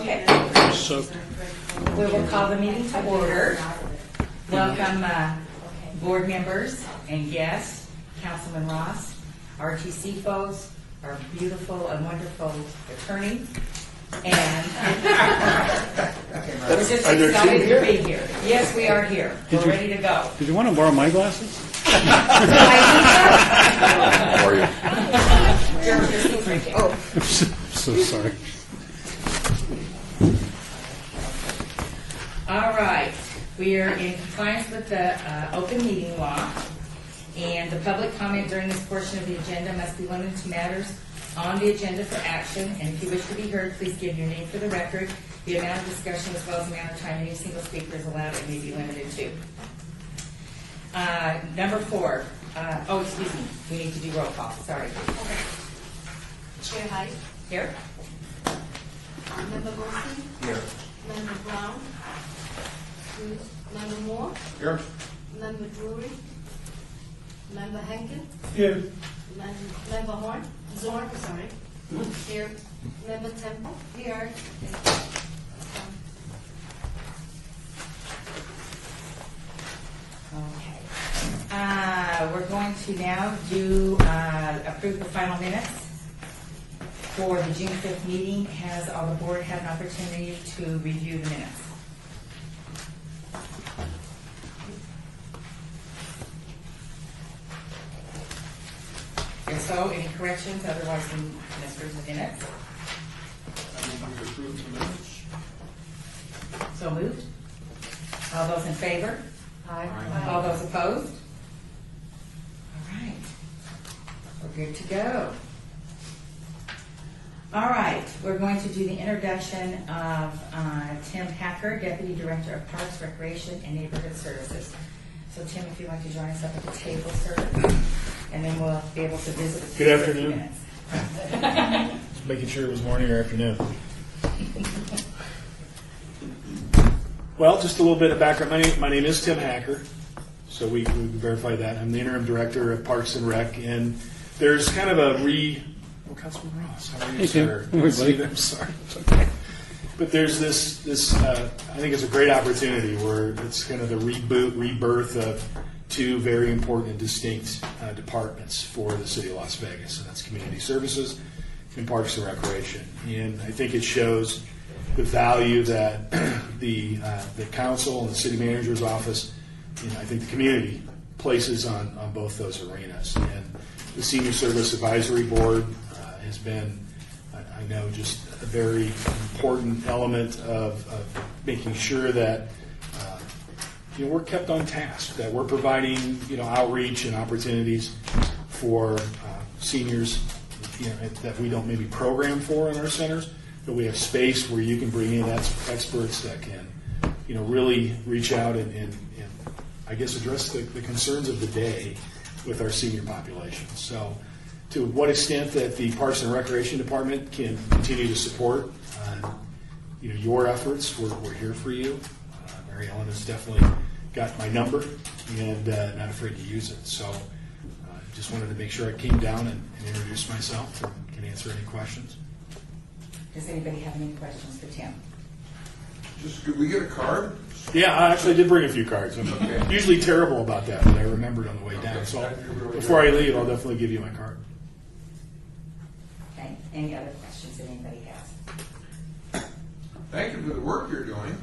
Okay. So, We will call the meeting to order. Welcome, board members and guests, Councilman Ross, RTC folks, our beautiful and wonderful attorney, and we're just Are there two excited here? to be here. Yes, we are here. We're ready to go. did you want to borrow my glasses? How are you? Oh. I'm so sorry. All right, we are in compliance with the open meeting law, and the public comment during this portion of the agenda must be limited to matters on the agenda for action, and if you wish to be heard, please give your name for the record. The amount of discussion as well as the amount of time any single speaker is allowed and may be limited to. Number 4, excuse me, we need to do roll call, sorry. Chair Hyde. Here? Member Goldstein. Here. Member Brown. Member Moore. Here. Member Drury. Member Henkin. Yeah. Member Zorn, sorry. Here. Member Temple. Here. Okay. We're going to now approve the final minutes for the June 5th meeting. Has all the board had an opportunity to review the minutes? If so, any corrections? Otherwise, we can approve the minutes. So moved. All those in favor? Aye. All those opposed? All right. We're good to go. All right. We're going to do the introduction of Tim Hacker, Deputy Director of Parks, Recreation, and Neighborhood Services. So, Tim, if you'd like to join us up at the table, sir, and then we'll be able to visit with you Good for a few afternoon. minutes. Just making sure it was morning or afternoon. Well, just a little bit of background. My name is Tim Hacker, so we can verify that. I'm the interim director of Parks and Rec, and there's kind of a Councilman Ross, how are you, Hey, Tim. sir? Hey, buddy. I'm sorry. It's okay. But there's this I think it's a great opportunity where it's kind of the rebirth of two very important and distinct departments for the city of Las Vegas, and that's community services and Parks and Recreation. And I think it shows the value that the council and the city manager's office, I think the community places on both those arenas. And the Senior Service Advisory Board has been, I know, just a very important element of making sure that we're kept on task, that we're providing outreach and opportunities for seniors that we don't maybe program for in our centers, but we have space where you can bring in experts that can really reach out and I guess address the concerns of the day with our senior population. So to what extent that the Parks and Recreation Department can continue to support your efforts, we're here for you. Mary Ellen has definitely got my number and not afraid to use it. So just wanted to make sure I came down and introduced myself and can answer any questions. Does anybody have any questions for Tim? Could we get a card? Yeah, I actually did bring a few cards. I'm Okay. usually terrible about that, but I remembered on the way down. So before I leave, I'll definitely give you my card. Okay. Any other questions that anybody has? Thank you for the work you're doing.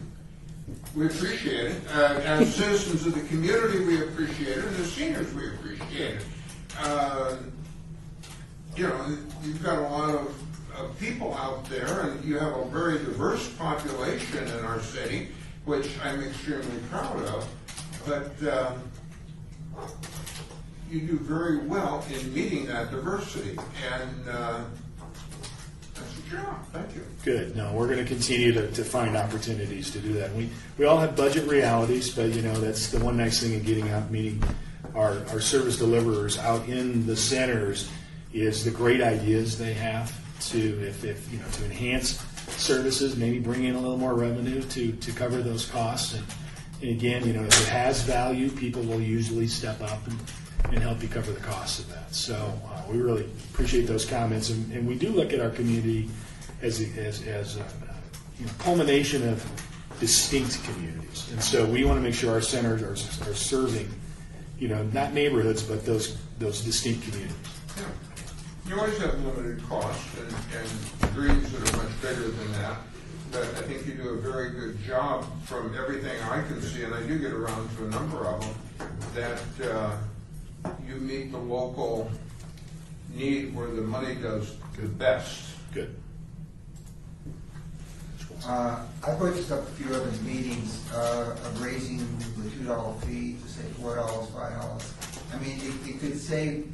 We appreciate it. As citizens of the community, we appreciate it, and as seniors, we appreciate it. You've got a lot of people out there, and you have a very diverse population in our city, which I'm extremely proud of. But you do very well in meeting that diversity, and that's your job. Thank you. Good. No, we're going to continue to find opportunities to do that. We all have budget realities, but that's the one nice thing in getting out and meeting our service deliverers out in the centers is the great ideas they have to to enhance services, maybe bring in a little more revenue to cover those costs. And again, if it has value, people will usually step up and help you cover the costs of that. So we really appreciate those comments, and we do look at our community as culmination of distinct communities. And so we want to make sure our centers are serving, not neighborhoods, but those distinct communities. Yeah. You always have limited costs and dreams that are much bigger than that. But I think you do a very good job from everything I can see, and I do get around to a number of them, that you meet the local need where the money does the best. Good. I purchased up a few other meetings of raising the $2 fee to say $4, $5. I mean, it could save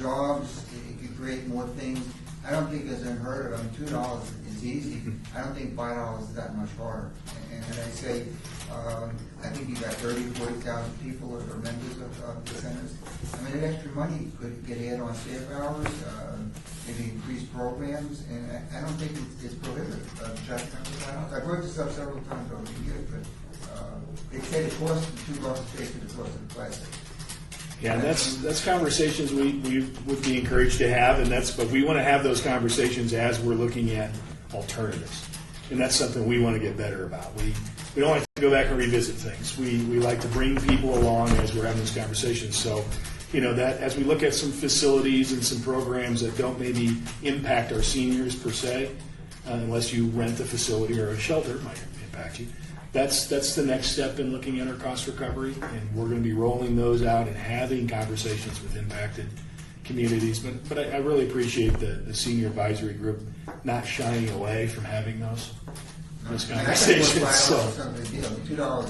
jobs, it could create more things. I don't think it's unheard of. I mean, $2 is easy. I don't think $5 is that much harder. And I say, I think you got 30,000, 40,000 people that are members of the centers. I mean, that extra money could get added on staff hours, maybe increase programs, and I don't think it's prohibitive. I've worked this up several times over the years, but they say the cost of $2 pays for the cost of the plastic. Yeah, and that's conversations we would be encouraged to have, but we want to have those conversations as we're looking at alternatives, and that's something we want to get better about. We don't like to go back and revisit things. We like to bring people along as we're having these conversations. So, that as we look at some facilities and some programs that don't maybe impact our seniors per se, unless you rent a facility or a shelter, it might impact you. That's the next step in looking at our cost recovery, and we're going to be rolling those out and having conversations with impacted communities. But I really appreciate the senior advisory group not shying away from having those conversations. $2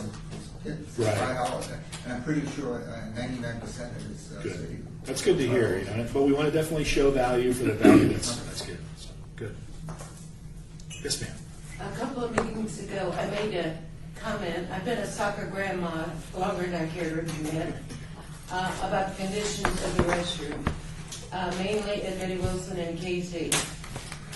is Right. $5, and I'm pretty sure 99% of it's Good. city. That's good to hear. But we want to definitely show value for the value that's good. So, good. Yes, ma'am. A couple of meetings ago, I made a comment. I've been a soccer grandma longer than I care to admit, about the conditions of the restroom, mainly at Betty Wilson and KZ.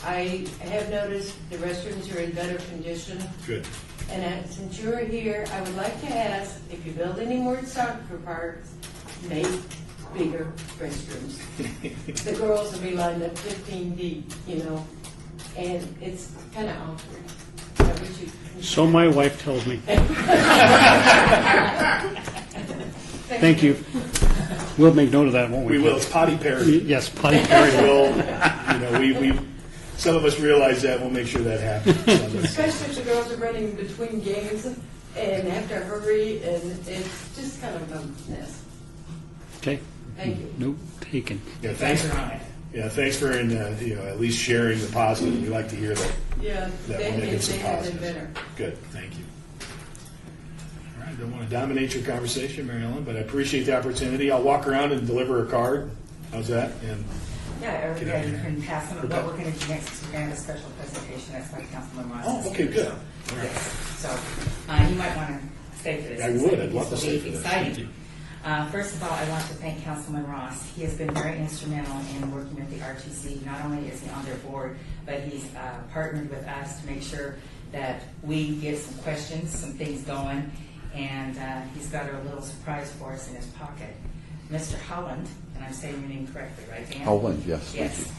I have noticed the restrooms are in better condition. Good. And since you're here, I would like to ask, if you build any more soccer parks, make bigger restrooms. The girls will be lined up 15 deep, and it's kind of awkward. I wish you- So my wife tells me. Thank you. We'll make note of that, won't we? We will. It's potty parity. Yes, potty parity. we some of us realize that. We'll make sure that happens. Especially if the girls are running between games and have to hurry, and it's just kind of a mess. Okay. Thank you. Note taken. Yeah, Thanks thanks. for on it. Yeah, thanks for at least sharing the positive. We like to hear that. Yeah, That they will make it some have been positives. better. Good, thank you. All right, I don't want to dominate your conversation, Mary Ellen, but I appreciate the opportunity. I'll walk around and deliver a card. How's that? And Yeah, or Get yeah, out you here. can pass them. Okay. What we're going to do next is we're going to have a special presentation. That's why Councilman Ross is okay, here. good. So, yes. So you might want to stay for this. I would. I'd love to stay for this. Exciting. Thank you. First of all, I want to thank Councilman Ross. He has been very instrumental in working with the RTC. Not only is he on their board, but he's partnered with us to make sure that we get some questions, some things going, and he's got a little surprise for us in his pocket. Mr. Holland, and I'm saying your name correctly, right, Dan? Holland, yes. Yes.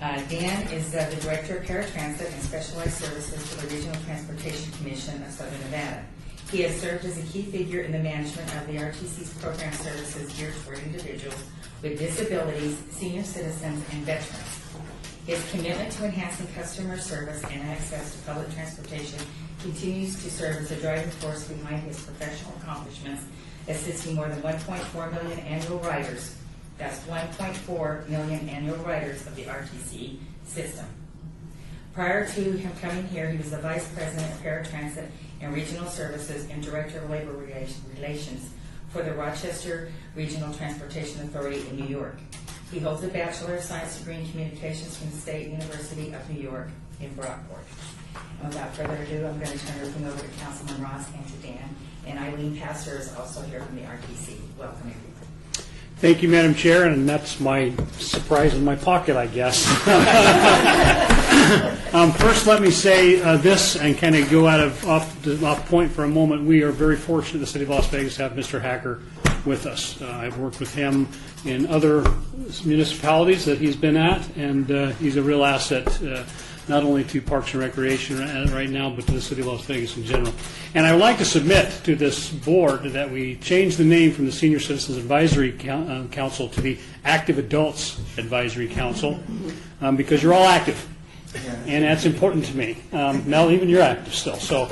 Dan is the Director of Paratransit and Specialized Services for the Regional Transportation Commission of Southern Nevada. He has served as a key figure in the management of the RTC's program services geared toward individuals with disabilities, senior citizens, and veterans. His commitment to enhancing customer service and access to public transportation continues to serve as a driving force behind his professional accomplishments, assisting more than 1.4 million annual riders. That's 1.4 million annual riders of the RTC system. Prior to him coming here, he was the Vice President of Paratransit and Regional Services and Director of Labor Relations for the Rochester Regional Transportation Authority in New York. He holds a Bachelor of Science degree in Communications from the State University of New York in Brockport. And without further ado, I'm going to turn everything over to Councilman Ross and to Dan. And Eileen Pastor is also here from the RTC. Welcome, everyone. Thank you, Madam Chair, and that's my surprise in my pocket, I guess. First, let me say this and kind of go off point for a moment. We are very fortunate in the city of Las Vegas to have Mr. Hacker with us. I've worked with him in other municipalities that he's been at, and he's a real asset not only to Parks and Recreation right now, but to the City of Las Vegas in general. And I would like to submit to this board that we change the name from the Senior Citizens Advisory Council to the Active Adults Advisory Council, because you're all active, and that's important to me. Mel, even you're active still, so.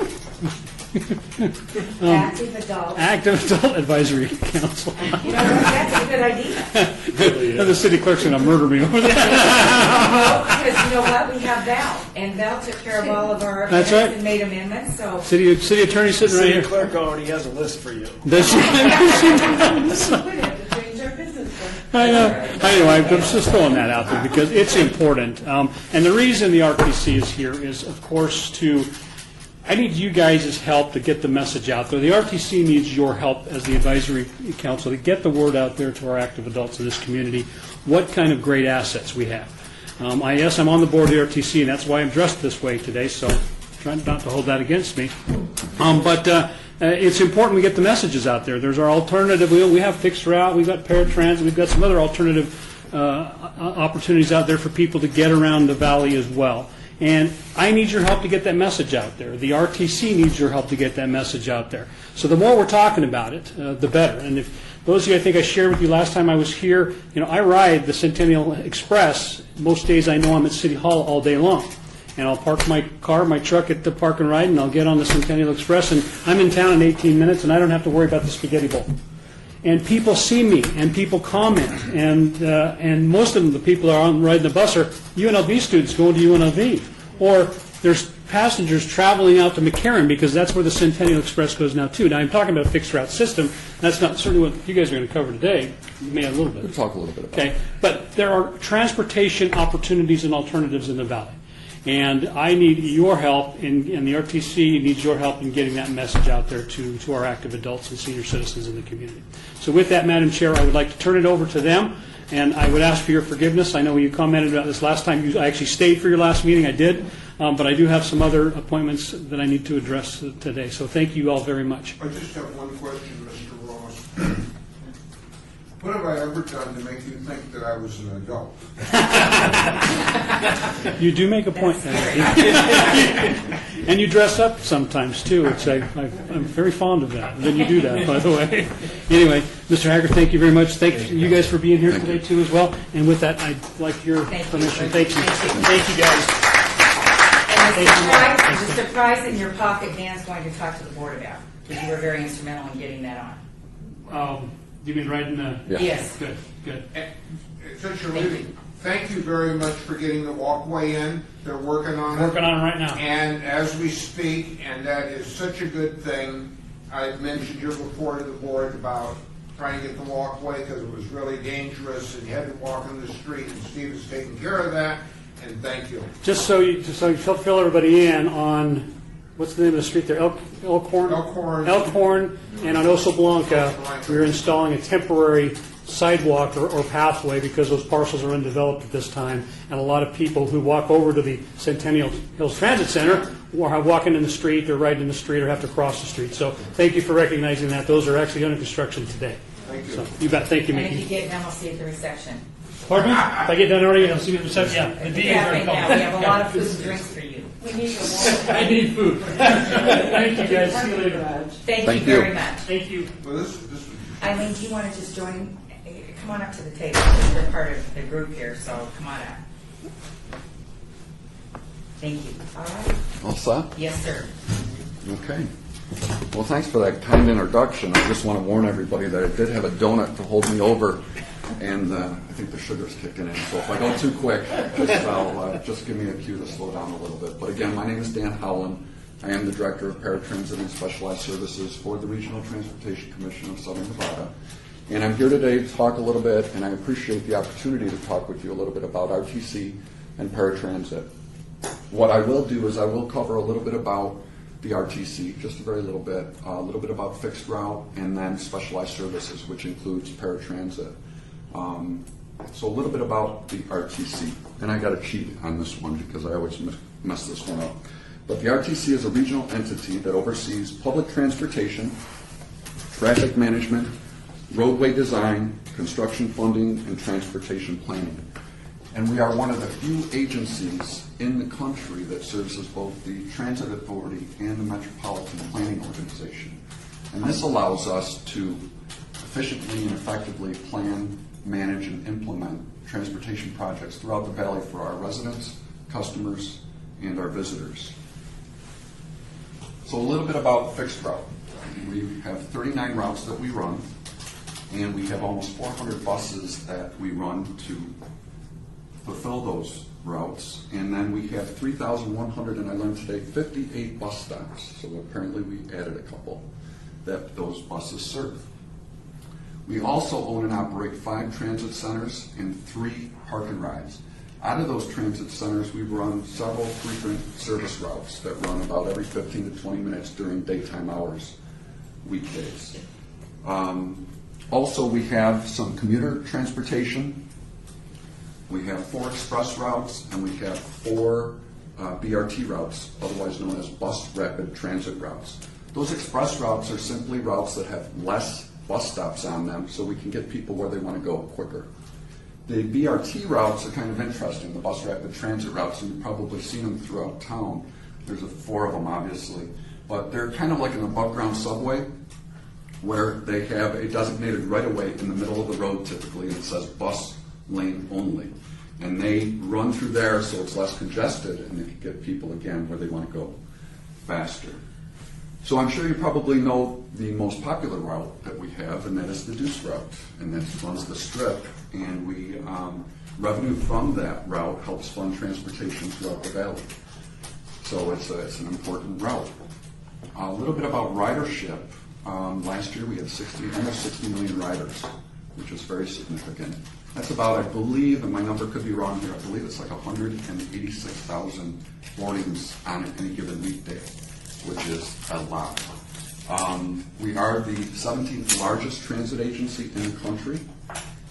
Active adult. Active Adult Advisory Council. You know, that's a good idea. The city clerk's going to murder me over that. Because you know what, we have Val, and Val took care of all of our That's amendments right. and made amendments, so. City attorney sitting right City here. clerk already has a list for you. Does she? We have to change our business plan. I know. Anyway, I'm just throwing that out there because it's important. And the reason the RPC is here is, of course, I need you guys' help to get the message out there. The RTC needs your help as the advisory council to get the word out there to our active adults in this community, what kind of great assets we have. Yes, I'm on the board of the RTC, and that's why I'm dressed this way today, so try not to hold that against me. But it's important we get the messages out there. There's our alternative. We have fixed route, we've got paratransit, we've got some other alternative opportunities out there for people to get around the valley as well. And I need your help to get that message out there. The RTC needs your help to get that message out there. So the more we're talking about it, the better. And if those of you, I think I shared with you last time I was here, I ride the Centennial Express. Most days I know I'm at City Hall all day long. And I'll park my car, my truck at the Park and Ride, and I'll get on the Centennial Express, and I'm in town in 18 minutes, and I don't have to worry about the spaghetti bowl. And people see me, and people comment, and most of them, the people that are on riding the bus, are UNLV students going to UNLV, or there's passengers traveling out to McCarran because that's where the Centennial Express goes now too. Now I'm talking about a fixed route system. That's not certainly what you guys are going to cover today. You may have a little bit. We'll talk a little bit about Okay, but there are transportation opportunities and alternatives in the valley. And I need your help, and the RTC needs your help in getting that message out there to our active adults and senior citizens in the community. So with that, Madam Chair, I would like to turn it over to them, and I would ask for your forgiveness. I know you commented about this last time. I actually stayed for your last meeting. I did. But I do have some other appointments that I need to address today. So thank you all very much. I just have one question, Mr. Ross. What have I ever done to make you think that I was an adult? You do make a point. And you dress up sometimes, too. I'm very fond of that. Then you do that, by the way. Anyway, Mr. Hager, thank you very much. Thank you guys for being here today, too, as well. And with that, I'd like your permission. Thank you. Thank you, guys. And the surprise in your pocket, Dan's going to talk to the board about, because you were very instrumental in getting that on. You mean right in the... Yeah. Yes. Good. Since you're leaving, thank you very much for getting the walkway in. They're working on it. Working on it right now. And as we speak, and that is such a good thing, I mentioned your report to the board about trying to get the walkway because it was really dangerous and you had to walk in the street, and Steve is taking care of that, and thank you. Just so you fill everybody in on, what's the name of the street there? Elkhorn? Elkhorn, and on Oso Blanca, we're installing a temporary sidewalk or pathway because those parcels are undeveloped at this time, and a lot of people who walk over to the Centennial Hills Transit Center are walking in the street, they're riding in the street, or have to cross the street. So thank you for recognizing that. Those are actually under construction today. Thank you. So, you bet. Thank you, And if Mickey. you get them, I'll see you at the reception. Pardon me? If I get done already, I'll see you at the reception. Yeah, the DA's Yeah, already right now, called. we have a lot of food and drinks for you. We need a wall. I need food. Thank you, guys. See you later. Thank you Thank you. very much. Thank you. Well, this was Eileen, do you want to just join? Come on up to the table, because we're part of the group here, so come on up. Thank you. All right. All set? Yes, sir. Okay. Well, thanks for that kind introduction. I just want to warn everybody that I did have a donut to hold me over, and I think the sugar's kicking in. So if I go too quick, just give me a cue to slow down a little bit. But again, my name is Dan Howland. I am the Director of Paratransit and Specialized Services for the Regional Transportation Commission of Southern Nevada. And I'm here today to talk a little bit, and I appreciate the opportunity to talk with you a little bit about RTC and paratransit. What I will do is I will cover a little bit about the RTC, just a very little bit about fixed route, and then specialized services, which includes paratransit. So a little bit about the RTC, and I got to cheat on this one because I always mess this one up. But the RTC is a regional entity that oversees public transportation, traffic management, roadway design, construction funding, and transportation planning. And we are one of the few agencies in the country that serves as both the Transit Authority and the Metropolitan Planning Organization. And this allows us to efficiently and effectively plan, manage, and implement transportation projects throughout the valley for our residents, customers, and our visitors. So a little bit about fixed route. We have 39 routes that we run, and we have almost 400 buses that we run to fulfill those routes. And then we have 3,100, and I learned today, 58 bus stops. So apparently we added a couple that those buses serve. We also own and operate 5 transit centers and 3 park and rides. Out of those transit centers, we run several frequent service routes that run about every 15 to 20 minutes during daytime hours, weekdays. Also, we have some commuter transportation. We have 4 express routes, and we have 4 BRT routes, otherwise known as bus rapid transit routes. Those express routes are simply routes that have less bus stops on them, so we can get people where they want to go quicker. The BRT routes are kind of interesting, the bus rapid transit routes, and you've probably seen them throughout town. There's 4 of them, obviously. But they're kind of like an above-ground subway, where they have a designated right-of-way in the middle of the road typically, and it says bus lane only. And they run through there so it's less congested, and they can get people, again, where they want to go faster. So I'm sure you probably know the most popular route that we have, and that is the Deuce route, and that runs the Strip, and we revenue from that route helps fund transportation throughout the valley. So it's an important route. A little bit about ridership. Last year we had almost 60 million riders, which is very significant. That's about, I believe, and my number could be wrong here, I believe it's like 186,000 boardings on any given weekday, which is a lot. We are the 17th largest transit agency in the country.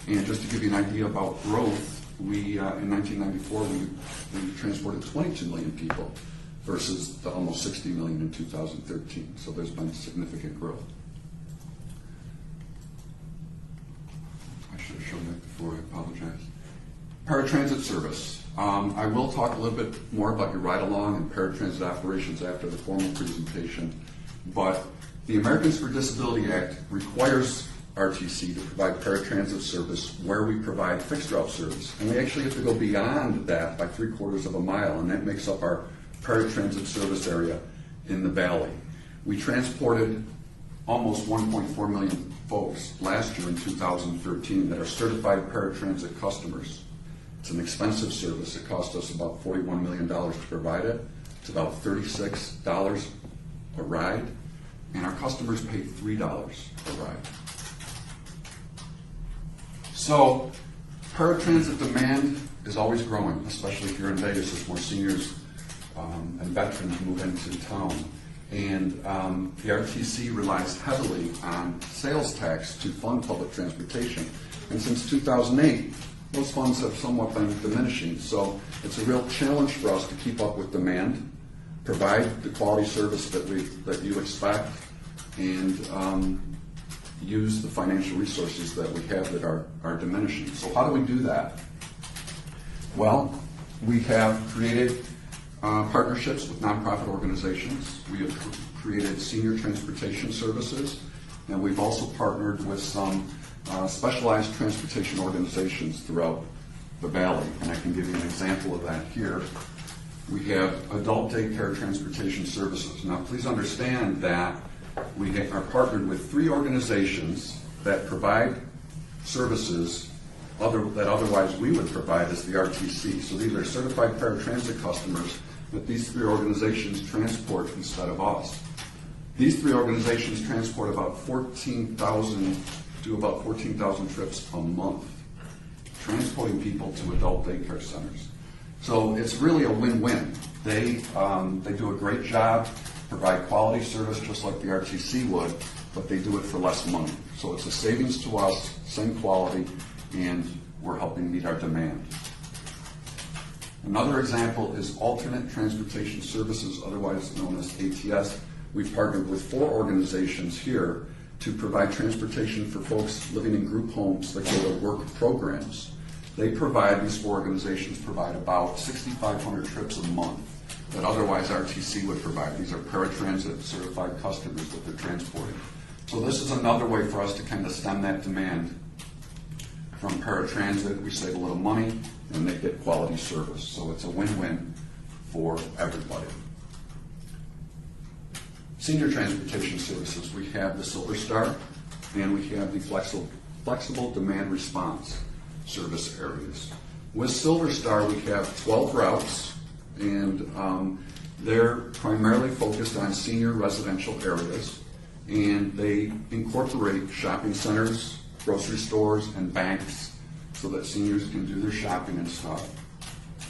And just to give you an idea about growth, we in 1994, we transported 22 million people versus the almost 60 million in 2013. So there's been significant growth. I should have shown that before, I apologize. Paratransit service. I will talk a little bit more about your ride-along and paratransit operations after the formal presentation, but the Americans with Disabilities Act requires RTC to provide paratransit service where we provide fixed route service. And we actually have to go beyond that by 3/4 of a mile, and that makes up our paratransit service area in the valley. We transported almost 1.4 million folks last year in 2013 that are certified paratransit customers. It's an expensive service. It cost us about $41 million to provide it. It's about $36 a ride, and our customers pay $3 a ride. So paratransit demand is always growing, especially here in Vegas as more seniors and veterans move into town. And the RTC relies heavily on sales tax to fund public transportation. And since 2008, those funds have somewhat been diminishing. So it's a real challenge for us to keep up with demand, provide the quality service that you expect, and use the financial resources that we have that are diminishing. So how do we do that? Well, we have created partnerships with nonprofit organizations. We have created senior transportation services, and we've also partnered with some specialized transportation organizations throughout the valley. And I can give you an example of that here. We have adult daycare transportation services. Now, please understand that we are partnered with 3 organizations that provide services that otherwise we would provide as the RTC. So these are certified paratransit customers that these 3 organizations transport instead of us. These 3 organizations transport about 14,000 trips a month, transporting people to adult daycare centers. So it's really a win-win. They do a great job, provide quality service just like the RTC would, but they do it for less money. So it's a savings to us, same quality, and we're helping meet our demand. Another example is Alternate Transportation Services, otherwise known as ATS. We've partnered with 4 organizations here to provide transportation for folks living in group homes that go to work programs. They provide, these four organizations provide about 6,500 trips a month that otherwise RTC would provide. These are paratransit certified customers that they're transporting. So this is another way for us to kind of stem that demand from paratransit. We save a little money and they get quality service. So it's a win-win for everybody. Senior transportation services, we have the Silver Star and we have the flexible demand response service areas. With Silver Star, we have 12 routes, and they're primarily focused on senior residential areas, and they incorporate shopping centers, grocery stores, and banks so that seniors can do their shopping and stuff.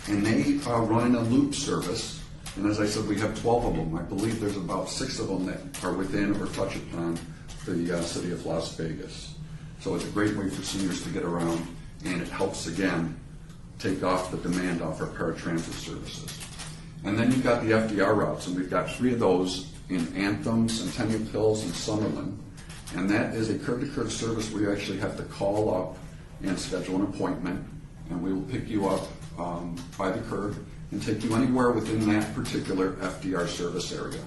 And they run in a loop service, and as I said, we have 12 of them. I believe there's about 6 of them that are within or touch upon the city of Las Vegas. So it's a great way for seniors to get around, and it helps, again, take off the demand off our paratransit services. And then you've got the FDR routes, and we've got 3 of those in Anthem, Centennial Hills, and Summerlin. And that is a curb-to-curb service where you actually have to call up and schedule an appointment, and we will pick you up by the curb and take you anywhere within that particular FDR service area.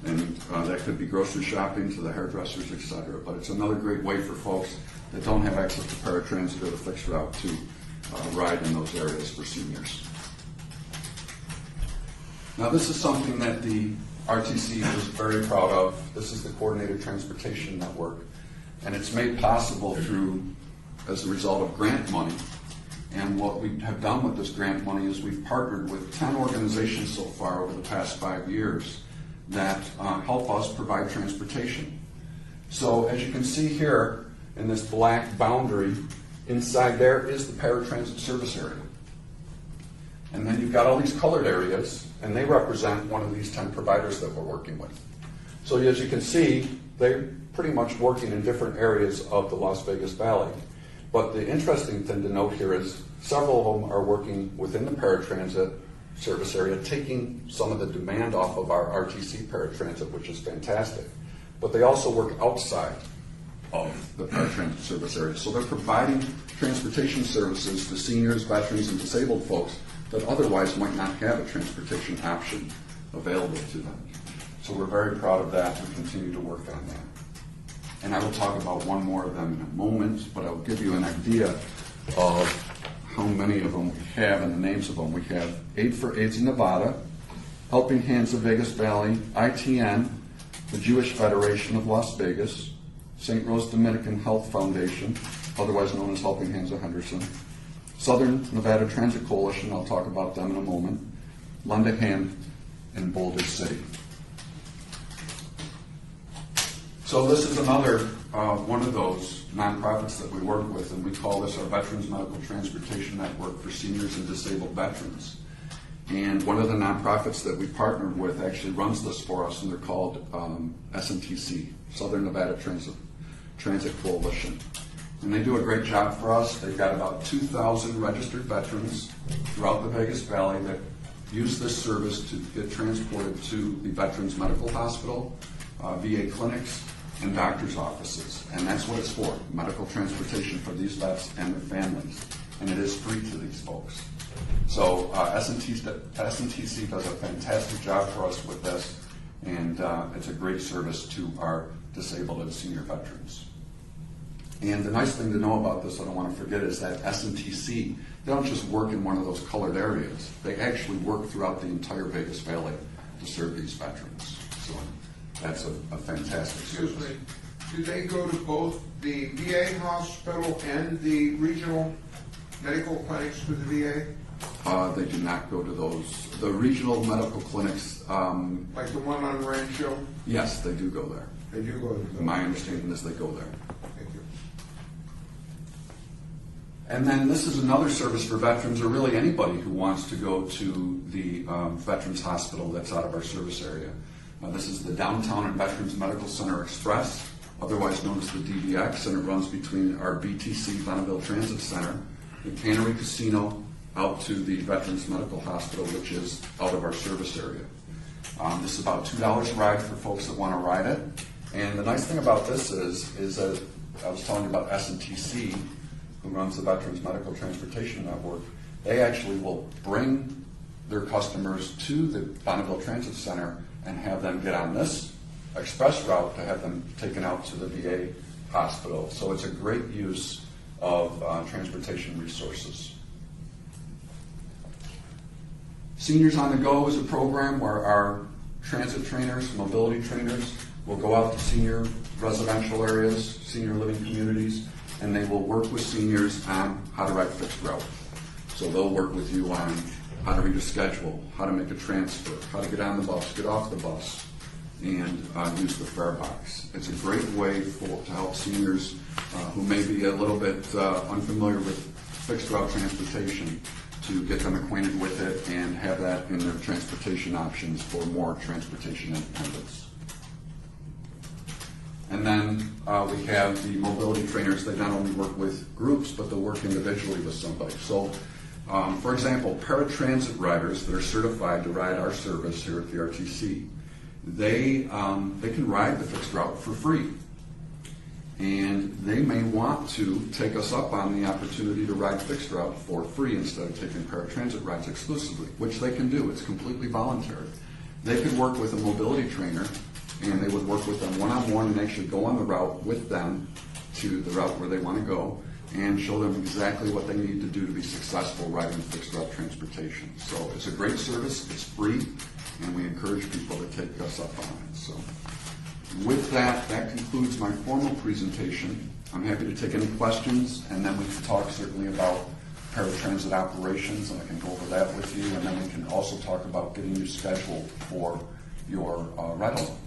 And that could be grocery shopping to the hairdressers, et cetera. But it's another great way for folks that don't have access to paratransit or the fixed route to ride in those areas for seniors. Now, this is something that the RTC is very proud of. This is the Coordinated Transportation Network, and it's made possible as a result of grant money. And what we have done with this grant money is we've partnered with 10 organizations so far over the past 5 years that help us provide transportation. So as you can see here in this black boundary, inside there is the paratransit service area. And then you've got all these colored areas, and they represent one of these 10 providers that we're working with. So as you can see, they're pretty much working in different areas of the Las Vegas Valley. But the interesting thing to note here is several of them are working within the paratransit service area, taking some of the demand off of our RTC paratransit, which is fantastic. But they also work outside of the paratransit service area. So they're providing transportation services to seniors, veterans, and disabled folks that otherwise might not have a transportation option available to them. So we're very proud of that. We continue to work on that. And I will talk about one more of them in a moment, but I'll give you an idea of how many of them we have and the names of them. We have Aid for AIDS in Nevada, Helping Hands of Vegas Valley, ITN, the Jewish Federation of Las Vegas, St. Rose Dominican Health Foundation, otherwise known as Helping Hands of Henderson, Southern Nevada Transit Coalition, I'll talk about them in a moment, Lend a Hand, and Boulder City. So this is another one of those nonprofits that we work with, and we call this our Veterans Medical Transportation Network for Seniors and Disabled Veterans. And one of the nonprofits that we partnered with actually runs this for us, and they're called SNTC, Southern Nevada Transit Coalition. And they do a great job for us. They've got about 2,000 registered veterans throughout the Vegas Valley that use this service to get transported to the Veterans Medical Hospital, VA clinics, and doctor's offices. And that's what it's for, medical transportation for these vets and their families. And it is free to these folks. So SNTC does a fantastic job for us with this, and it's a great service to our disabled and senior veterans. And the nice thing to know about this, I don't want to forget, is that SNTC, they don't just work in one of those colored areas. They actually work throughout the entire Vegas Valley to serve these veterans. So that's a fantastic service. Excuse me, do they go to both the VA hospital and the regional medical clinics for the VA? They do not go to those. The regional medical clinics, Like the one on Rancho? yes, they do go there. They do go to those. My understanding is they go there. Thank you. And then this is another service for veterans, or really anybody who wants to go to the Veterans Hospital that's out of our service area. This is the Downtown and Veterans Medical Center Express, otherwise known as the DVX, and it runs between our BTC Bonneville Transit Center, the Cannery Casino, out to the Veterans Medical Hospital, which is out of our service area. This is about $2 a ride for folks that want to ride it. And the nice thing about this is that I was telling you about SNTC, who runs the Veterans Medical Transportation Network, they actually will bring their customers to the Bonneville Transit Center and have them get on this express route to have them taken out to the VA hospital. So it's a great use of transportation resources. Seniors on the Go is a program where our transit trainers, mobility trainers, will go out to senior residential areas, senior living communities, and they will work with seniors on how to ride fixed route. So they'll work with you on how to read a schedule, how to make a transfer, how to get on the bus, get off the bus, and use the fare box. It's a great way to help seniors who may be a little bit unfamiliar with fixed route transportation, to get them acquainted with it and have that in their transportation options for more transportation independence. And then we have the mobility trainers that not only work with groups, but they'll work individually with somebody. So, for example, paratransit riders that are certified to ride our service here at the RTC, they can ride the fixed route for free. And they may want to take us up on the opportunity to ride fixed route for free instead of taking paratransit rides exclusively, which they can do. It's completely voluntary. They could work with a mobility trainer, and they would work with them one-on-one and actually go on the route with them to the route where they want to go and show them exactly what they need to do to be successful riding fixed route transportation. So it's a great service, it's free, and we encourage people to take us up on it. So with that, that concludes my formal presentation. I'm happy to take any questions, and then we can talk certainly about paratransit operations, and I can go over that with you, and then we can also talk about getting you scheduled for your rental.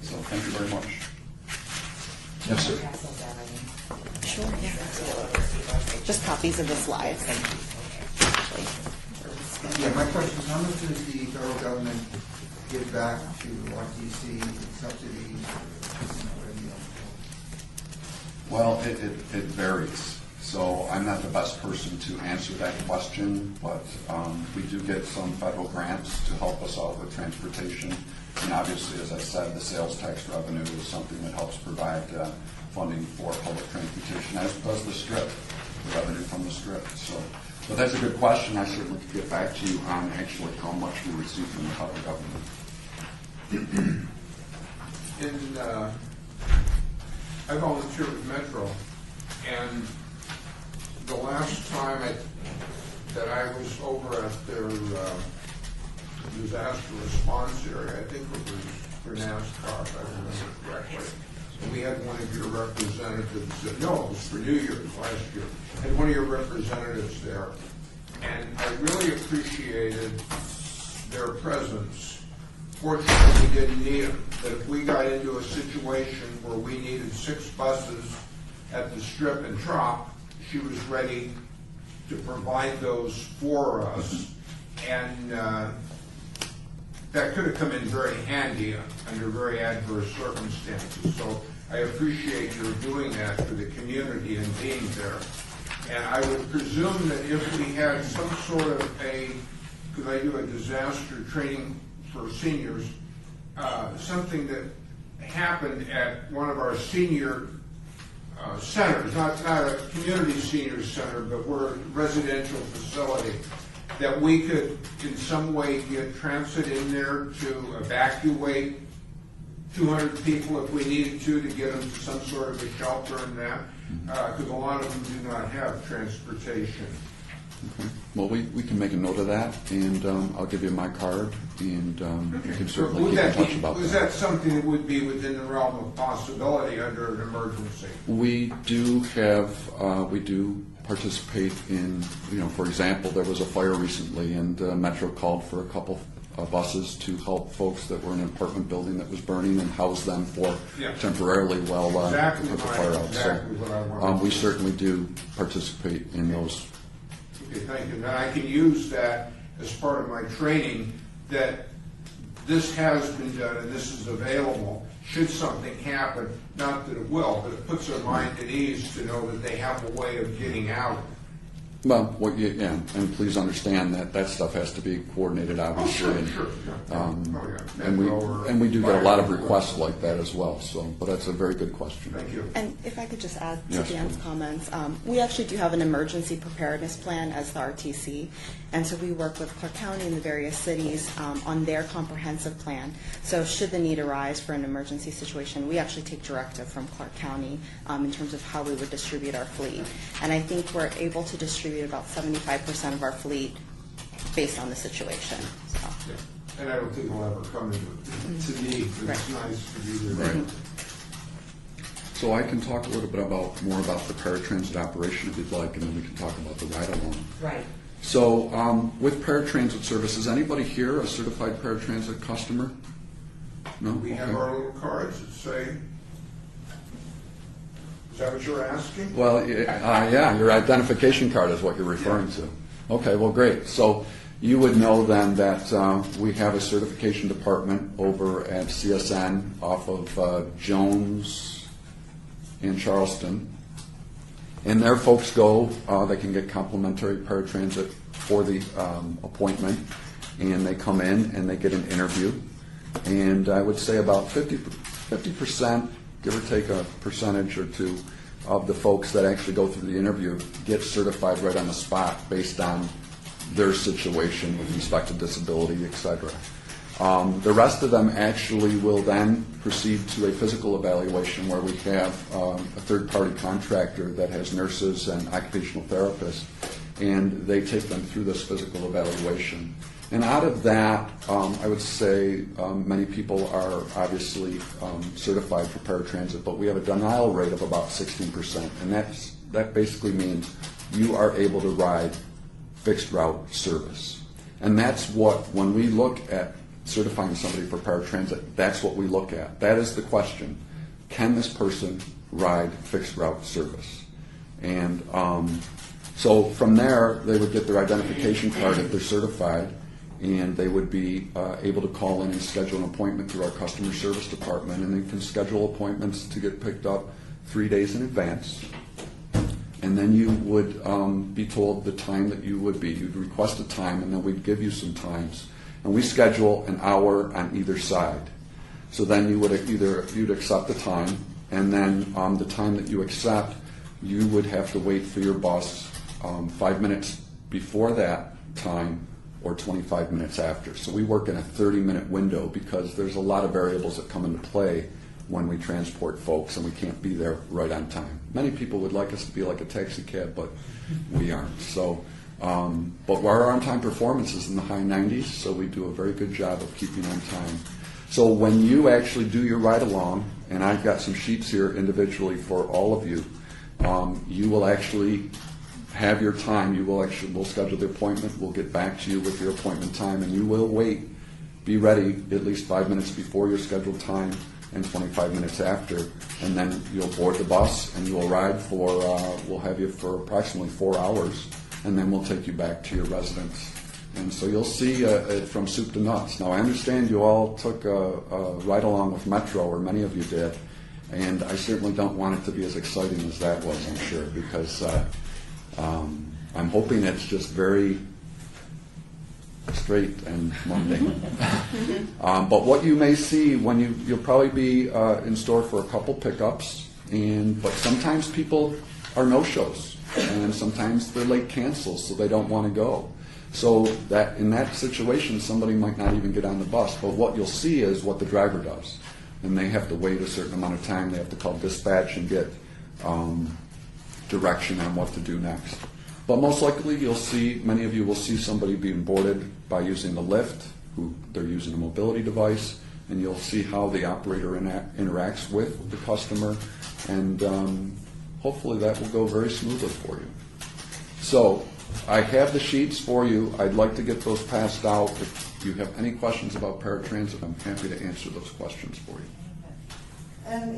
So thank you very much. Yes, sir. Sure, yeah, absolutely. Just copies of the slides. Yeah, my question is, how much does the federal government give back to RTC subsidies? Well, it varies. So I'm not the best person to answer that question, but we do get some federal grants to help us out with transportation. And obviously, as I said, the sales tax revenue is something that helps provide funding for public transportation, as does the Strip, the revenue from the Strip. So, but that's a good question. I certainly could get back to you on actually how much we receive from the federal government. I volunteer with Metro, and the last time that I was over at their disaster response area, I think it was for NASCAR, if I remember correctly, and we had one of your representatives, no, it was for New Year's last year, had one of your representatives there, and I really appreciated their presence. Fortunately, we didn't need them, but if we got into a situation where we needed 6 buses at the Strip and Trop, she was ready to provide those for us, and that could have come in very handy under very adverse circumstances. So I appreciate your doing that for the community and being there. And I would presume that if we had some sort of because I do a disaster training for seniors, something that happened at one of our senior centers, not a community senior center, but we're a residential facility, that we could in some way get transit in there to evacuate 200 people if we needed to get them to some sort of a shelter and that, because a lot of them do not have transportation. Okay. Well, we can make a note of that, and I'll give you my card, and you can certainly keep in touch about that. Was that something that would be within the realm of possibility under an emergency? We do participate in, for example, there was a fire recently, and Metro called for a couple buses to help folks that were in an apartment building that was burning and house them for temporarily while Exactly put the fire out. what I So wanted. we certainly do participate in those. Okay, thank you. And I can use that as part of my training, that this has been done and this is available should something happen. Not that it will, but it puts their mind at ease to know that they have a way of getting out Well, yeah, and please understand that that stuff has to be coordinated, obviously. Sure, sure, yeah. Oh, yeah. And we do get a lot of requests like that as well, so, but that's a very good question. Thank you. And if I could just add to Yes, Dan's please. comments, we actually do have an emergency preparedness plan as the RTC, and so we work with Clark County and the various cities on their comprehensive plan. So should the need arise for an emergency situation, we actually take directive from Clark County in terms of how we would distribute our fleet. And I think we're able to distribute about 75% of our fleet based on the situation. So. Yeah. And I don't think it'll ever come to me, but it's Right. nice to be there. Right. So I can talk a little bit more about the paratransit operation if you'd like, and then we can talk about the ride-along. Right. So with paratransit services, anybody here a certified paratransit customer? No? We have Okay. our little cards that say, is that what you're asking? Well, yeah, your identification card is what you're referring to. Okay, well, great. So you would know then that we have a certification department over at CSN off of Jones in Charleston. And there folks go, they can get complimentary paratransit for the appointment, and they come in and they get an interview. And I would say about 50%, give or take a percentage or two, of the folks that actually go through the interview get certified right on the spot based on their situation with respect to disability, et cetera. The rest of them actually will then proceed to a physical evaluation where we have a third-party contractor that has nurses and occupational therapists, and they take them through this physical evaluation. And out of that, I would say many people are obviously certified for paratransit, but we have a denial rate of about 16%, and that basically means you are able to ride fixed route service. And that's what, when we look at certifying somebody for paratransit, that's what we look at. That is the question. Can this person ride fixed route service? And so from there, they would get their identification card if they're certified, and they would be able to call in and schedule an appointment through our customer service department, and they can schedule appointments to get picked up 3 days in advance. And then you would be told the time that you would be. You'd request a time, and then we'd give you some times. And we schedule an hour on either side. So then you would you'd accept the time, and then the time that you accept, you would have to wait for your bus 5 minutes before that time or 25 minutes after. So we work in a 30-minute window because there's a lot of variables that come into play when we transport folks, and we can't be there right on time. Many people would like us to be like a taxi cab, but we aren't. So, but our on-time performance is in the high 90s, so we do a very good job of keeping on time. So when you actually do your ride-along, and I've got some sheets here individually for all of you, you will actually have your time. We'll schedule the appointment. We'll get back to you with your appointment time, and you will wait. Be ready at least 5 minutes before your scheduled time and 25 minutes after, and then you'll board the bus and you'll ride for, we'll have you for approximately 4 hours, and then we'll take you back to your residence. And so you'll see it from soup to nuts. Now, I understand you all took a ride along with Metro, or many of you did, and I certainly don't want it to be as exciting as that was, I'm sure, because I'm hoping it's just very straight and mundane. But what you may see when you'll probably be in store for a couple pickups, but sometimes people are no-shows, and sometimes they're late cancels, so they don't want to go. So that in that situation, somebody might not even get on the bus. But what you'll see is what the driver does, and they have to wait a certain amount of time. They have to call dispatch and get direction on what to do next. But most likely, many of you will see somebody being boarded by using the lift, who they're using a mobility device, and you'll see how the operator interacts with the customer, and hopefully that will go very smoothly for you. So I have the sheets for you. I'd like to get those passed out. If you have any questions about paratransit, I'm happy to answer those questions for you.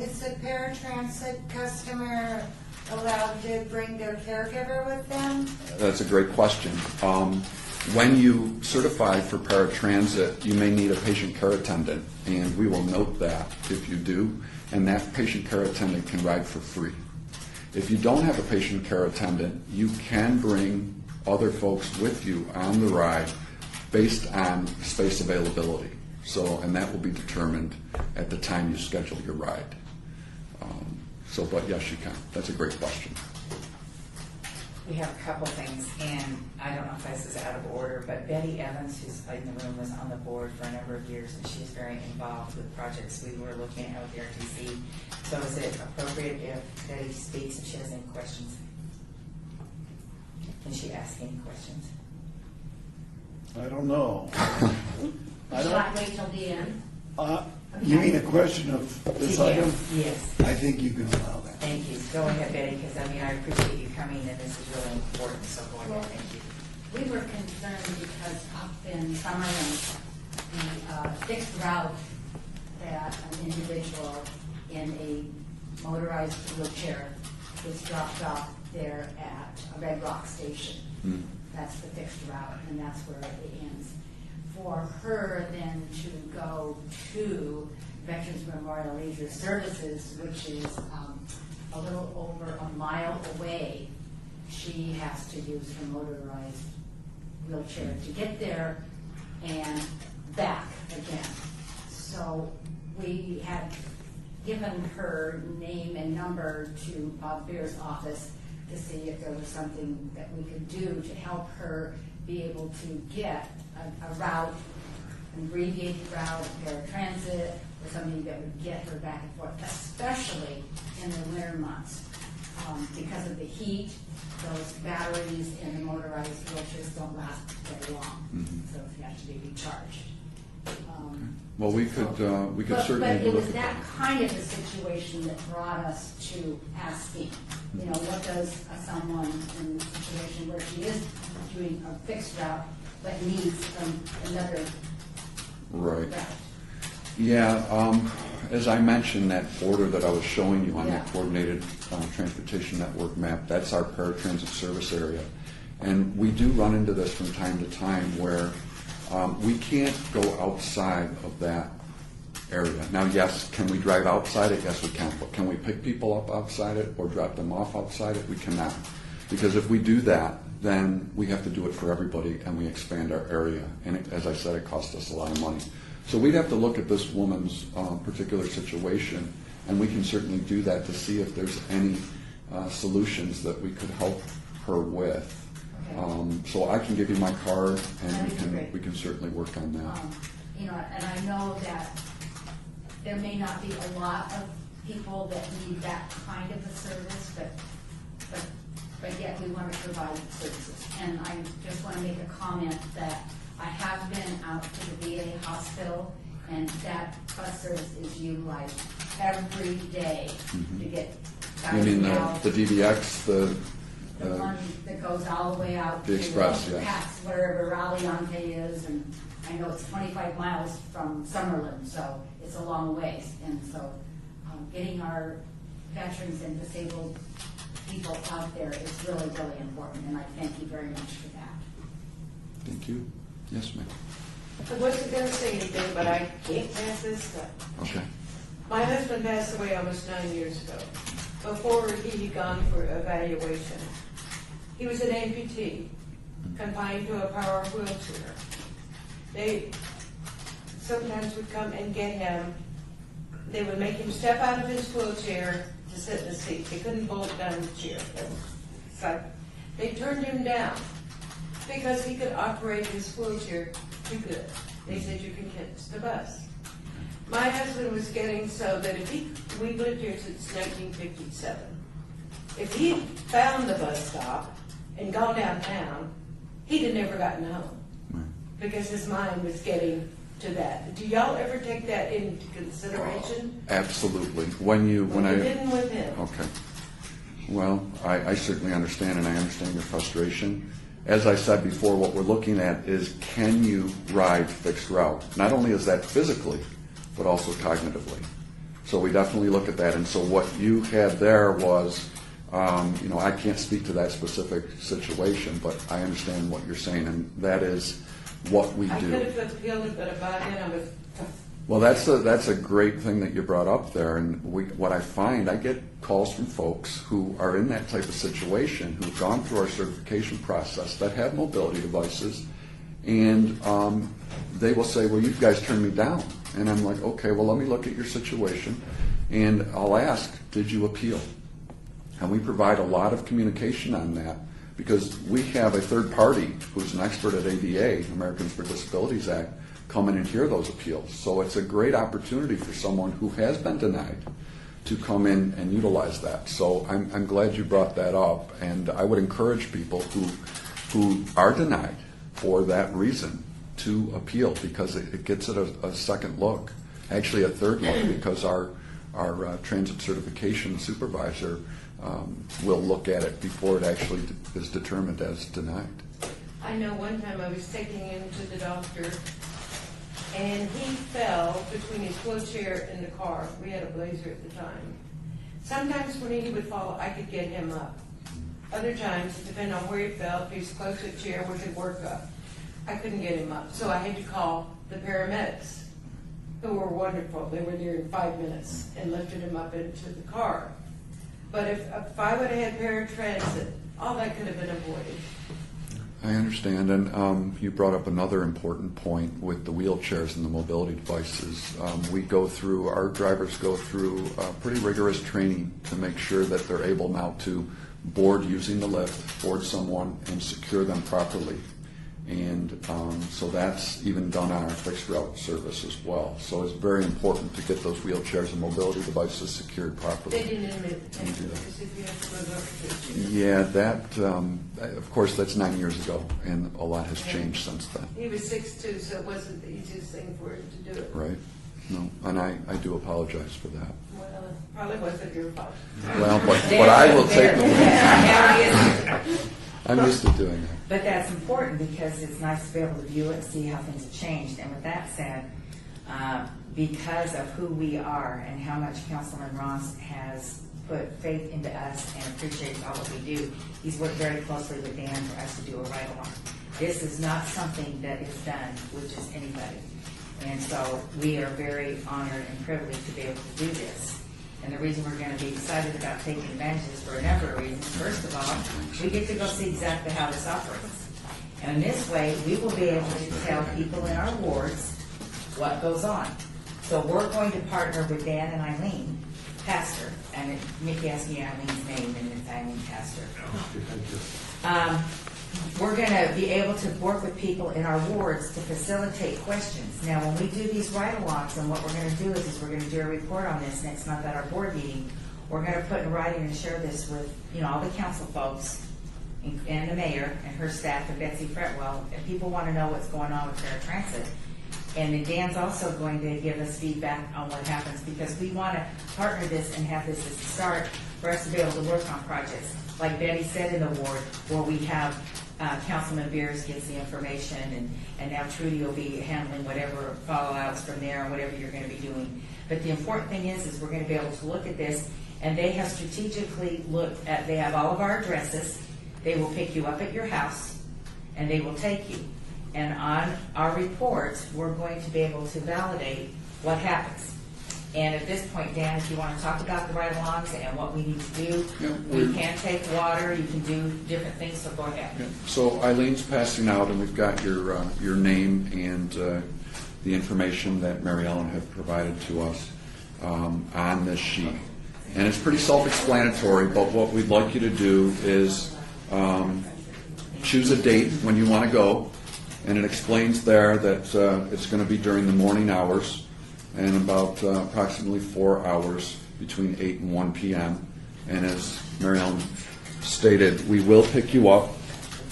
Is the paratransit customer allowed to bring their caregiver with them? That's a great question. When you certify for paratransit, you may need a patient care attendant, and we will note that if you do, and that patient care attendant can ride for free. If you don't have a patient care attendant, you can bring other folks with you on the ride based on space availability. So, and that will be determined at the time you schedule your ride. But yes, you can. That's a great question. We have a couple things, and I don't know if this is out of order, but Betty Evans, who's in the room, was on the board for a number of years, and she's very involved with projects we were looking at with the RTC. So is it appropriate if Betty speaks if she has any questions? Can she ask any questions? I don't know. I Should don't, I wait till the end? you mean a question of this item? Yes. I think you can allow that. Thank you. Go ahead, Betty, because I appreciate you coming, and this is really important, so go ahead. Thank you. We were concerned because up in Summerlin, the fixed route that an individual in a motorized wheelchair is dropped off there at a Red Rock station. That's the fixed route, and that's where it ends. For her then to go to Veterans Memorial Leisure Services, which is a little over a mile away, she has to use her motorized wheelchair to get there and back again. So we had given her name and number to Bob Beer's office to see if there was something that we could do to help her be able to get a route, an abbreviated route, paratransit, or something that would get her back and forth, especially in the winter months. Because of the heat, those batteries in the motorized wheelchairs don't last very long, so they have to be recharged. Well, we could certainly But it look was at that that. kind of a situation that brought us to asking, what does someone in a situation where she is doing a fixed route but needs another Right. route? Yeah, as I mentioned, that order that I was showing you on Yeah. that coordinated transportation network map, that's our paratransit service area. And we do run into this from time to time where we can't go outside of that area. Now, yes, can we drive outside it? Yes, we can. But can we pick people up outside it or drop them off outside it? We cannot. Because if we do that, then we have to do it for everybody and we expand our area. And as I said, it costs us a lot of money. So we'd have to look at this woman's particular situation, and we can certainly do that to see if there's any solutions that we could help her with. Okay. So I can give you my card, and That'd be great. we can certainly work on that. And I know that there may not be a lot of people that need that kind of a service, but yet we want to provide services. And I just want to make a comment that I have been out to the VA hospital, and that bus service is utilized every day to get You mean guys out. the DBX, The one that goes all the way out The to express, yes. past wherever Raleigh-Onte is, and I know it's 25 miles from Summerlin, so it's a long ways. And so getting our veterans and disabled people out there is really, really important, and I thank you very much for that. Thank you. Yes, ma'am. I wasn't gonna say anything, but I can't pass this up. Okay. My husband passed away almost 9 years ago. Before he had gone for evaluation, he was an amputee, confined to a power wheelchair. They sometimes would come and get him. They would make him step out of his wheelchair to sit in the seat. They couldn't bolt down the chair. So they turned him down because he could operate his wheelchair too good. They said you can catch the bus. My husband was getting so that we lived here since 1957. If he found the bus stop and gone downtown, he'd have never gotten home because his mind was getting to that. Do y'all ever take that into consideration? Absolutely. When We I didn't with him. Okay. Well, I certainly understand, and I understand your frustration. As I said before, what we're looking at is, can you ride fixed route? Not only is that physically, but also cognitively. So we definitely look at that. And so what you had there was, I can't speak to that specific situation, but I understand what you're saying, and that is what we I do. could have peeled a bit about it. I was Well, that's a great thing that you brought up there, and what I find, I get calls from folks who are in that type of situation, who've gone through our certification process, that have mobility devices, and they will say, well, you guys turned me down. And I'm like, okay, well, let me look at your situation, and I'll ask, did you appeal? And we provide a lot of communication on that, because we have a third party who's an expert at ADA, Americans with Disabilities Act, come in and hear those appeals. So it's a great opportunity for someone who has been denied to come in and utilize that. So I'm glad you brought that up, and I would encourage people who are denied for that reason to appeal, because it gets it a second look, actually a third look, because our transit certification supervisor will look at it before it actually is determined as denied. I know one time I was taking him to the doctor, and he fell between his wheelchair and the car. We had a Blazer at the time. Sometimes when he would fall, I could get him up. Other times, depending on where he fell, if he was close to a chair, we could work up. I couldn't get him up, so I had to call the paramedics, who were wonderful. They were there in 5 minutes and lifted him up into the car. But if I would have had paratransit, all that could have been avoided. I understand, and you brought up another important point with the wheelchairs and the mobility devices. Our drivers go through pretty rigorous training to make sure that they're able now to board using the lift, board someone, and secure them properly. And so that's even done on our fixed route service as well. So it's very important to get those wheelchairs and mobility devices secured properly. They didn't admit it, because if you have to move up to Yeah, that, of course, that's 9 years ago, and a lot has changed since then. He was 6'2", so it wasn't the easiest thing for him to do it. Right? No, and I do apologize for that. Well, it probably wasn't your fault. Well, but I will take the Yeah, I'm used to doing that. but that's important because it's nice to be able to view it and see how things have changed. And with that said, because of who we are and how much Councilman Ross has put faith into us and appreciates all that we do, he's worked very closely with Dan for us to do a ride-along. This is not something that is done with just anybody. And so we are very honored and privileged to be able to do this. And the reason we're going to be excited about taking advantage is for a number of reasons. First of all, we get to go see exactly how this operates. And in this way, we will be able to tell people in our wards what goes on. So we're going to partner with Dan and Eileen, Pastor, and Mickey asked me Eileen's name, and it's Eileen Pastor. We're going to be able to work with people in our wards to facilitate questions. Now, when we do these ride-alongs, and what we're going to do is we're going to do a report on this next month at our board meeting. We're going to put in writing and share this with, all the council folks and the mayor and her staff and Betsy Fretwell. And people want to know what's going on with paratransit. And then Dan's also going to give us feedback on what happens, because we want to partner this and have this as a start for us to be able to work on projects. Like Betty said in the ward, where we have Councilman Beers gets the information, and now Trudy will be handling whatever fallouts from there and whatever you're going to be doing. But the important thing is we're going to be able to look at this, and they have strategically looked at, they have all of our addresses. They will pick you up at your house, and they will take you. And on our report, we're going to be able to validate what happens. And at this point, Dan, if you want to talk about the ride-alongs and what we need to do, we can take water, you can do different things, so go ahead. Yeah. So Eileen's passing out, and we've got your name and the information that Mary Ellen had provided to us on this sheet. And it's pretty self-explanatory, but what we'd like you to do is choose a date when you want to go, and it explains there that it's going to be during the morning hours, and about approximately 4 hours between 8 and 1 p.m. And as Mary Ellen stated, we will pick you up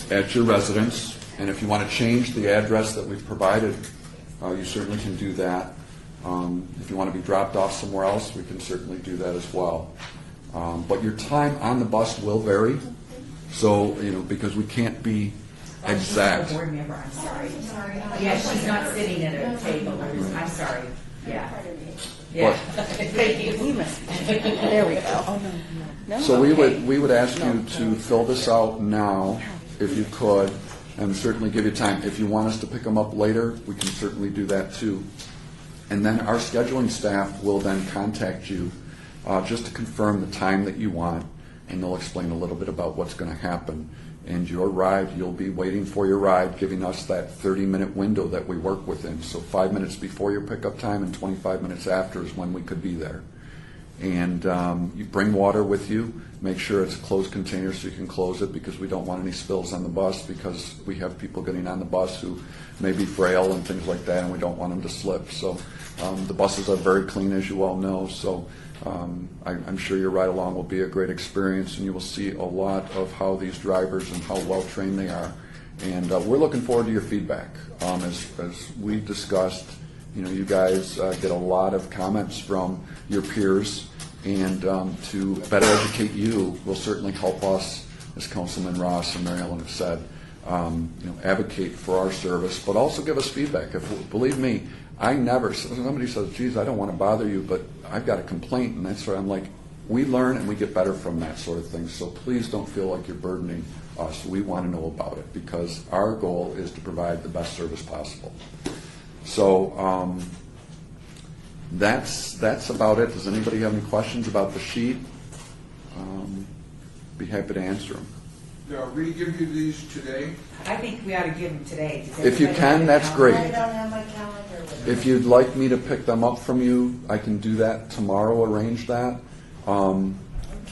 at your residence, and if you want to change the address that we've provided, you certainly can do that. If you want to be dropped off somewhere else, we can certainly do that as well. But your time on the bus will vary, so, because we can't be exact. She's a board member, I'm sorry. Yeah, she's not sitting at a table. I'm sorry. Yeah. Yeah. Thank you. There we go. Oh, no. So we would ask you to fill this out now, if you could, and certainly give you time. If you want us to pick them up later, we can certainly do that too. And then our scheduling staff will then contact you just to confirm the time that you want, and they'll explain a little bit about what's going to happen. And your ride, you'll be waiting for your ride, giving us that 30-minute window that we work within. So 5 minutes before your pickup time and 25 minutes after is when we could be there. And you bring water with you. Make sure it's a closed container so you can close it, because we don't want any spills on the bus, because we have people getting on the bus who may be frail and things like that, and we don't want them to slip. So the buses are very clean, as you all know. So I'm sure your ride along will be a great experience, and you will see a lot of how these drivers and how well trained they are. And we're looking forward to your feedback. As we discussed, you guys get a lot of comments from your peers, and to better educate you will certainly help us, as Councilman Ross and Mary Ellen have said, advocate for our service, but also give us feedback. Believe me, somebody says, geez, I don't want to bother you, but I've got a complaint, and that's where I'm like, we learn and we get better from that sort of thing. So please don't feel like you're burdening us. We want to know about it, because our goal is to provide the best service possible. So that's about it. Does anybody have any questions about the sheet? Be happy to answer them. Now, we give you these today? I think we ought to give them today. Does If you everybody can, have that's a great. I don't have my calendar with me. If you'd like me to pick them up from you, I can do that tomorrow, arrange that. Can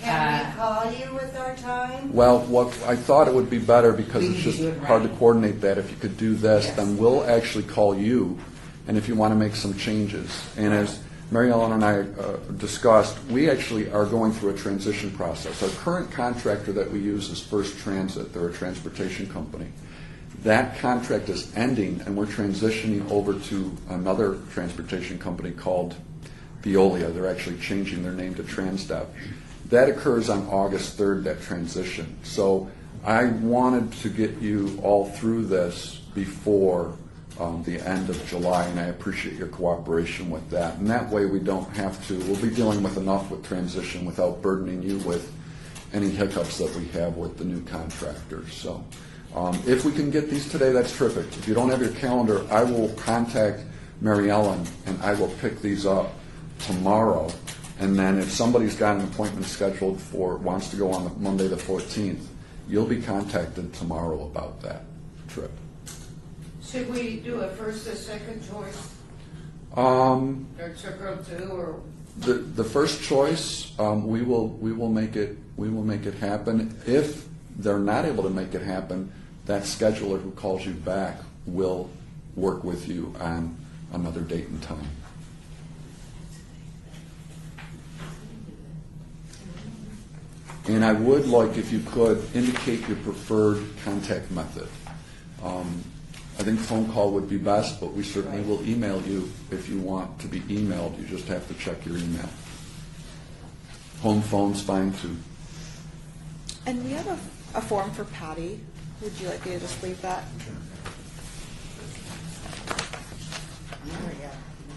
we call you with our time? Well, what I thought it would be better, because We it's need to just do it hard to right. coordinate that, if you could do this, Yes. then we'll actually call you, and if you want to make some changes. And as Mary Ellen and I discussed, we actually are going through a transition process. Our current contractor that we use is First Transit. They're a transportation company. That contract is ending, and we're transitioning over to another transportation company called Veolia. They're actually changing their name to Transdev. That occurs on August 3rd, that transition. So I wanted to get you all through this before the end of July, and I appreciate your cooperation with that. And that way we don't have to, we'll be dealing with enough with transition without burdening you with any hiccups that we have with the new contractors. So if we can get these today, that's terrific. If you don't have your calendar, I will contact Mary Ellen, and I will pick these up tomorrow. And then if somebody's got an appointment scheduled wants to go on Monday the 14th, you'll be contacted tomorrow about that trip. Should we do a first or second choice? Um, Or circle two, or? The first choice, we will make it happen. If they're not able to make it happen, that scheduler who calls you back will work with you on another date and time. And I would like, if you could, indicate your preferred contact method. I think phone call would be best, but we certainly will email you if you want to be emailed. You just have to check your email. Home phone's fine too. And we have a form for Patty. Would you like me to just leave that?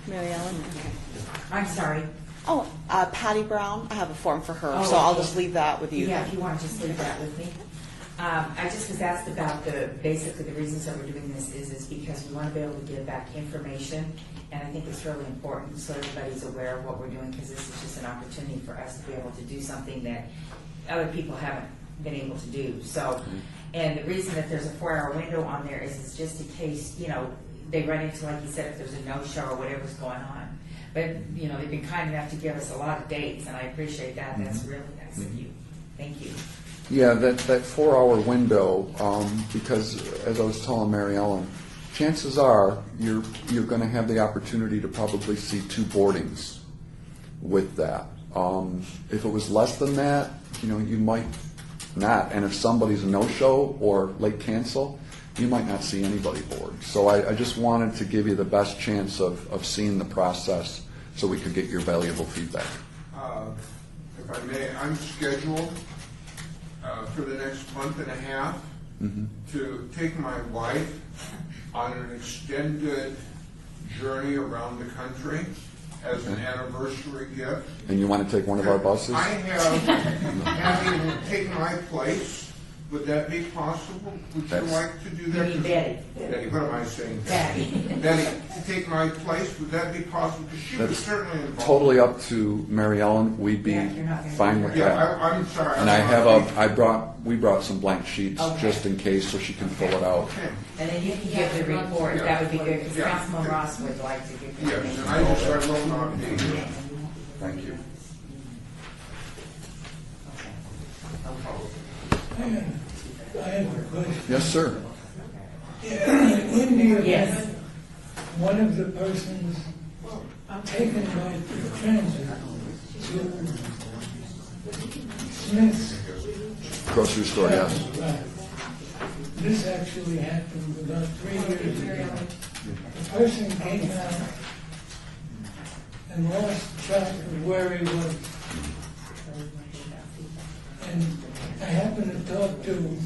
Mary Ellen? Okay. I'm sorry. Oh, Patty Brown, I have a form for her, Oh, so I'll okay. just leave that with you. Yeah, if you want to just leave that with me. I just was asked about basically the reasons that we're doing this is because we want to be able to give back information, and I think it's really important so everybody's aware of what we're doing, because this is just an opportunity for us to be able to do something that other people haven't been able to do. So, and the reason that there's a 4-hour window on there is just in case, they run into, like you said, if there's a no-show or whatever's going on. But, they've been kind enough to give us a lot of dates, and I appreciate that. That's really nice of you. Thank you. Yeah, that 4-hour window, because as I was telling Mary Ellen, chances are you're going to have the opportunity to probably see 2 boardings with that. If it was less than that, you might not. And if somebody's a no-show or late cancel, you might not see anybody board. So I just wanted to give you the best chance of seeing the process so we could get your valuable feedback. If I may, I'm scheduled for the next month and a half to take my wife on an extended journey around the country as an anniversary gift. And you want to take one of our buses? I have having taken my place Would that be possible? Would you That's- like to do You that? mean Betty? Betty, what am I saying? Betty. Betty, to take my place, would that be possible? Because she was That's certainly involved. Totally up to Mary Ellen. We'd be Yeah, you're not gonna fine do with Yeah, that. I'm sorry. And we brought some blank sheets Okay. just in case, so she can fill it out. Okay, And then you can give the report, that would be good, because Yeah. Councilman Ross would like to give the yes, and I will not be here. Thank you. I have a question. Yes, sir. In the event, Yes. one of the persons taken by transit to Smith's. Grocery store, yes. Right. This actually happened about 3 years ago. The person came out and lost track of where he was. And I happened to talk to him,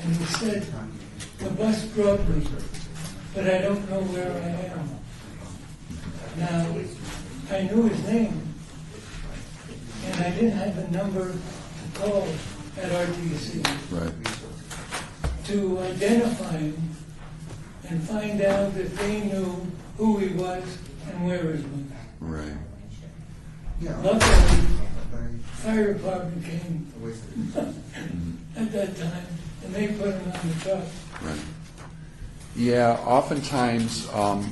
and he said, the bus brought me, but I don't know where I am. Now, I knew his name, and I didn't have a number to call at RTC Right. to identify him and find out if they knew who he was and where he was. Right. Yeah. Luckily, Very- fire department came a waste of time. at that time, and they put him on the truck. Right. Yeah, oftentimes,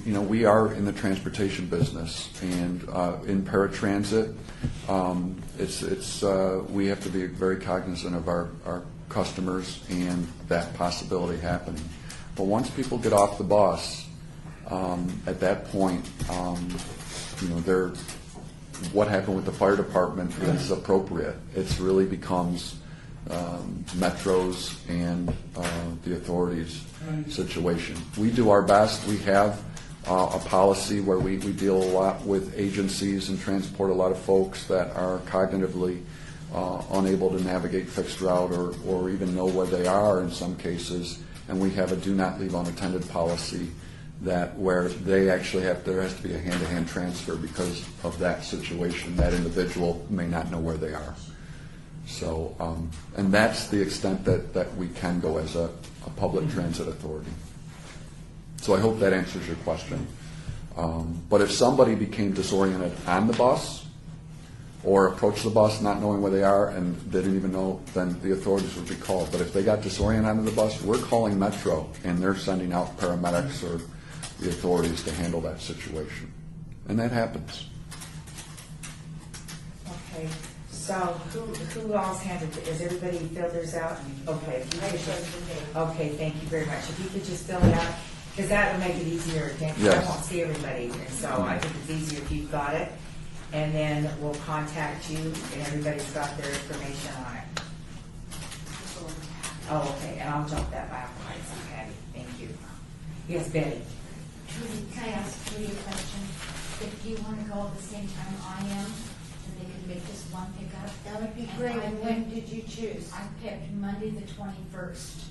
we are in the transportation business, and in paratransit, we have to be very cognizant of our customers and that possibility happening. But once people get off the bus, at that point, what happened with the fire department is appropriate. It really becomes Metro's and the authorities' situation. We do our best. We have a policy where we deal a lot with agencies and transport a lot of folks that are cognitively unable to navigate fixed route or even know where they are in some cases. And we have a do not leave unattended policy that where they actually there has to be a hand-to-hand transfer because of that situation. That individual may not know where they are. So, and that's the extent that we can go as a public transit authority. So I hope that answers your question. But if somebody became disoriented on the bus or approached the bus not knowing where they are and they didn't even know, then the authorities would be called. But if they got disoriented onto the bus, we're calling Metro and they're sending out paramedics or the authorities to handle that situation. And that happens. Okay, so who else handled it? Has everybody filled theirs out? Okay. if you could just- Okay, thank you very much. If you could just fill it out, because that would make it easier, again, 'cause I Yes. won't see everybody, and so I think it's easier if you've got it. And then we'll contact you, and everybody's got their information on it. Oh, okay, and I'll jump that back, okay, thank you. Yes, Betty? Trudy, can I ask Trudy a question? If you want to go at the same time I am, and they can make just one pickup? That would be great. And when did you choose? I picked Monday the 21st.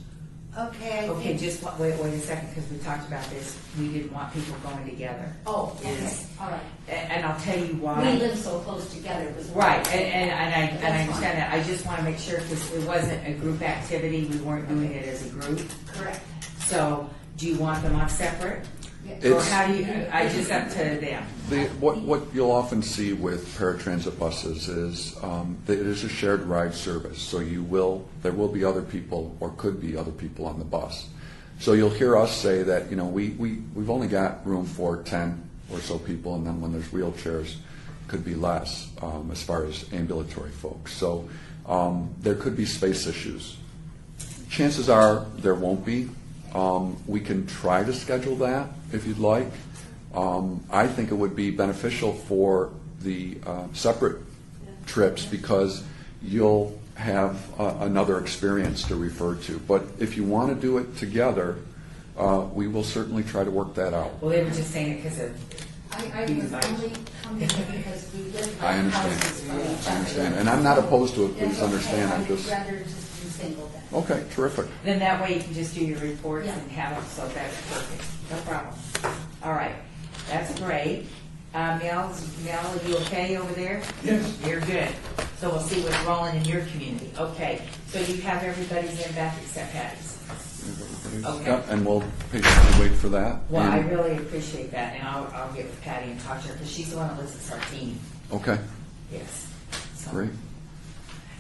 Okay. Okay, just wait a second, because we talked about this. We didn't want people going together. Oh, okay, Yes. all right. And I'll tell you why. We live so close together. It was Right, and I understand that. I just want to make sure, because it wasn't a group activity, we weren't doing it as a group. correct. So, do you want them on separate? Or It's- how do you, just up to them? What you'll often see with paratransit buses is that it is a shared ride service. So there will be other people or could be other people on the bus. So you'll hear us say that we've only got room for 10 or so people, and then when there's wheelchairs, could be less as far as ambulatory folks. So there could be space issues. Chances are there won't be. We can try to schedule that if you'd like. I think it would be beneficial for the separate trips because you'll have another experience to refer to. But if you want to do it together, we will certainly try to work that out. Well, they were just saying it because of, I was only coming because we live I like houses understand. from each I other. understand. And I'm not opposed to it, please That's okay. understand. I'm I just, would rather just do single then. okay, terrific. then that way you can just do your reports Yeah. and have them, so that's perfect. No problem. All right, that's great. Mel, are you okay over there? Yes. You're good. So we'll see what's rolling in your community. Okay, so you have everybody's in back except Patty's. Okay. Yep, and we'll patiently wait for that. Well, I And- really appreciate that, and I'll get with Patty and talk to her, because she's the one that lives at Sartini. Okay, Yes. So- great.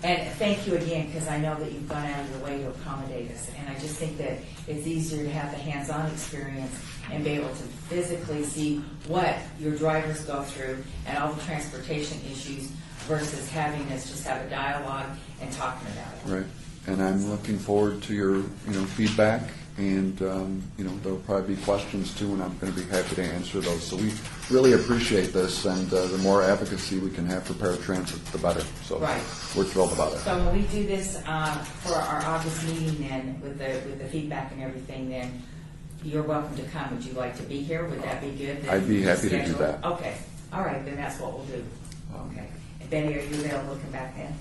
And thank you again, because I know that you've gone out of your way to accommodate us. And I just think that it's easier to have the hands-on experience and be able to physically see what your drivers go through and all the transportation issues versus having us just have a dialogue and talking about it. Right, and I'm looking forward to your, feedback, and, there'll probably be questions too, and I'm going to be happy to answer those. So we really appreciate this, and the more advocacy we can have for paratransit, the better. So Right. we're thrilled about it. So when we do this for our August meeting then, with the feedback and everything, then you're welcome to come. Would you like to be here? Would that be good? I'd be happy to do Schedule- that. Okay, all right, then that's what we'll do. Okay. And Betty, are you available to come back then?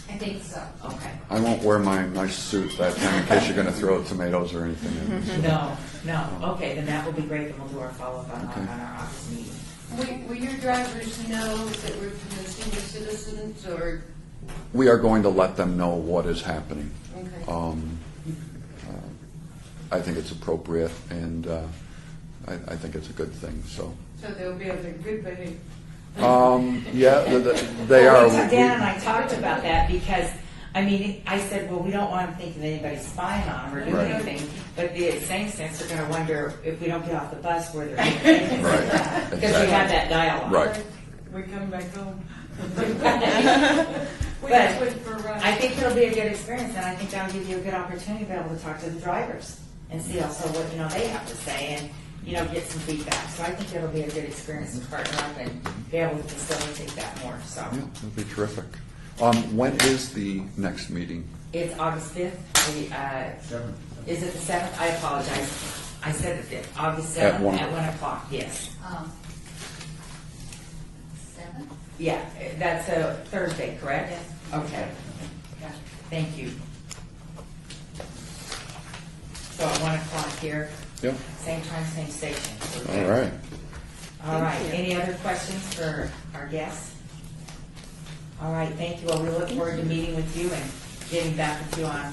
I think so. Okay. I won't wear my nice suit that time in case you're going to throw tomatoes or anything in. So. No. Okay, then that will be great, and we'll do our follow-up on Okay. on our August meeting. Will your drivers know that we're from the senior citizens, or? We are going to let them know what is happening. Okay. I think it's appropriate, and I think it's a good thing. So, So they'll be able to good behavior. yeah, they are. Dan and I talked about that because, I said, well, we don't want them thinking that anybody's spying on them or doing Right. anything, but the same sense, they're going to wonder if we don't get off the bus where they're going. Right. Because we have that dialogue. Right. We come back home. We But just went for a ride. I think it'll be a good experience, and I think that'll give you a good opportunity to be able to talk to the drivers and see also what, they have to say and, get some feedback. So I think it'll be a good experience to partner up and be able to facilitate that more, so. Yeah, it'll be terrific. When is the next meeting? It's August 5th. Is it the 7th? I apologize. I said the 5th. August 7th At 1 at 1 o'clock, yes. 7? Yeah, that's a Thursday, correct? Yes. Okay. Thank you. So at 1 o'clock here, Yep. same time, same station. All right. All right. Any other questions for our guests? All right, thank you. Well, we look forward to meeting with you and getting back with you on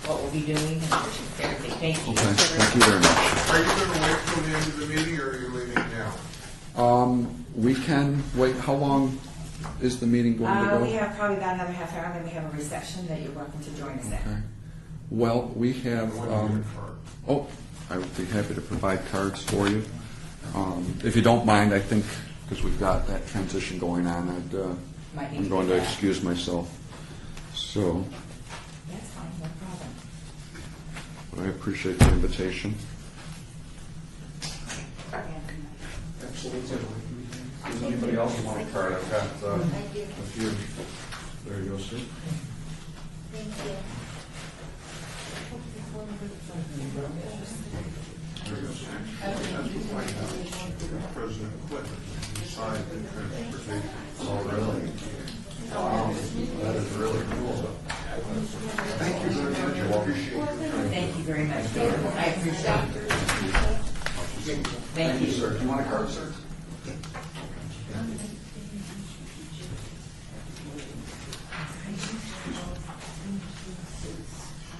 what we'll be doing and everything. Thank you. Okay. Thank you very much. Are you going to wait till the end of the meeting, or are you leaving now? We can wait. How long is the meeting going to go? We have probably about another half hour, and then we have a reception that you're welcome to join us at. Okay. Well, we have. When do you get a card? Oh, I would be happy to provide cards for you. If you don't mind, I think, because we've got that transition going on, Might need I'm to going do to that. excuse myself. So, That's fine, no problem. but I appreciate the invitation. Absolutely. Does anybody else want a card? I've got Thank you. a few. There you go, sir. Thank you. President Clinton signed the transportation. Oh, really? Wow, that is really cool. Thank you very much. I appreciate your time. Thank you very much, David. I appreciate it. Thank you. Sir, do you want a card, sir?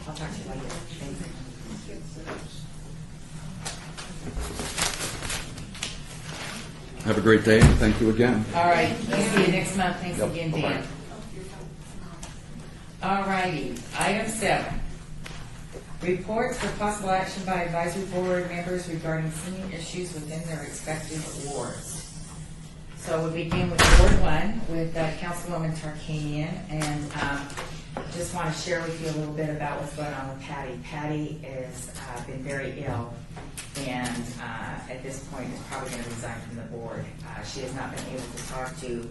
I'll talk to you later. Thank you. Have a great day, and thank you again. All right, we'll see you next month. Thanks Yep, again, bye-bye. Dan. All righty, item 7. Reports for possible action by advisory board members regarding senior issues within their respective wards. So we begin with Ward 1 with Councilwoman Tarkanian, and just want to share with you a little bit about what's going on with Patty. Patty has been very ill, and at this point is probably going to resign from the board. She has not been able to talk to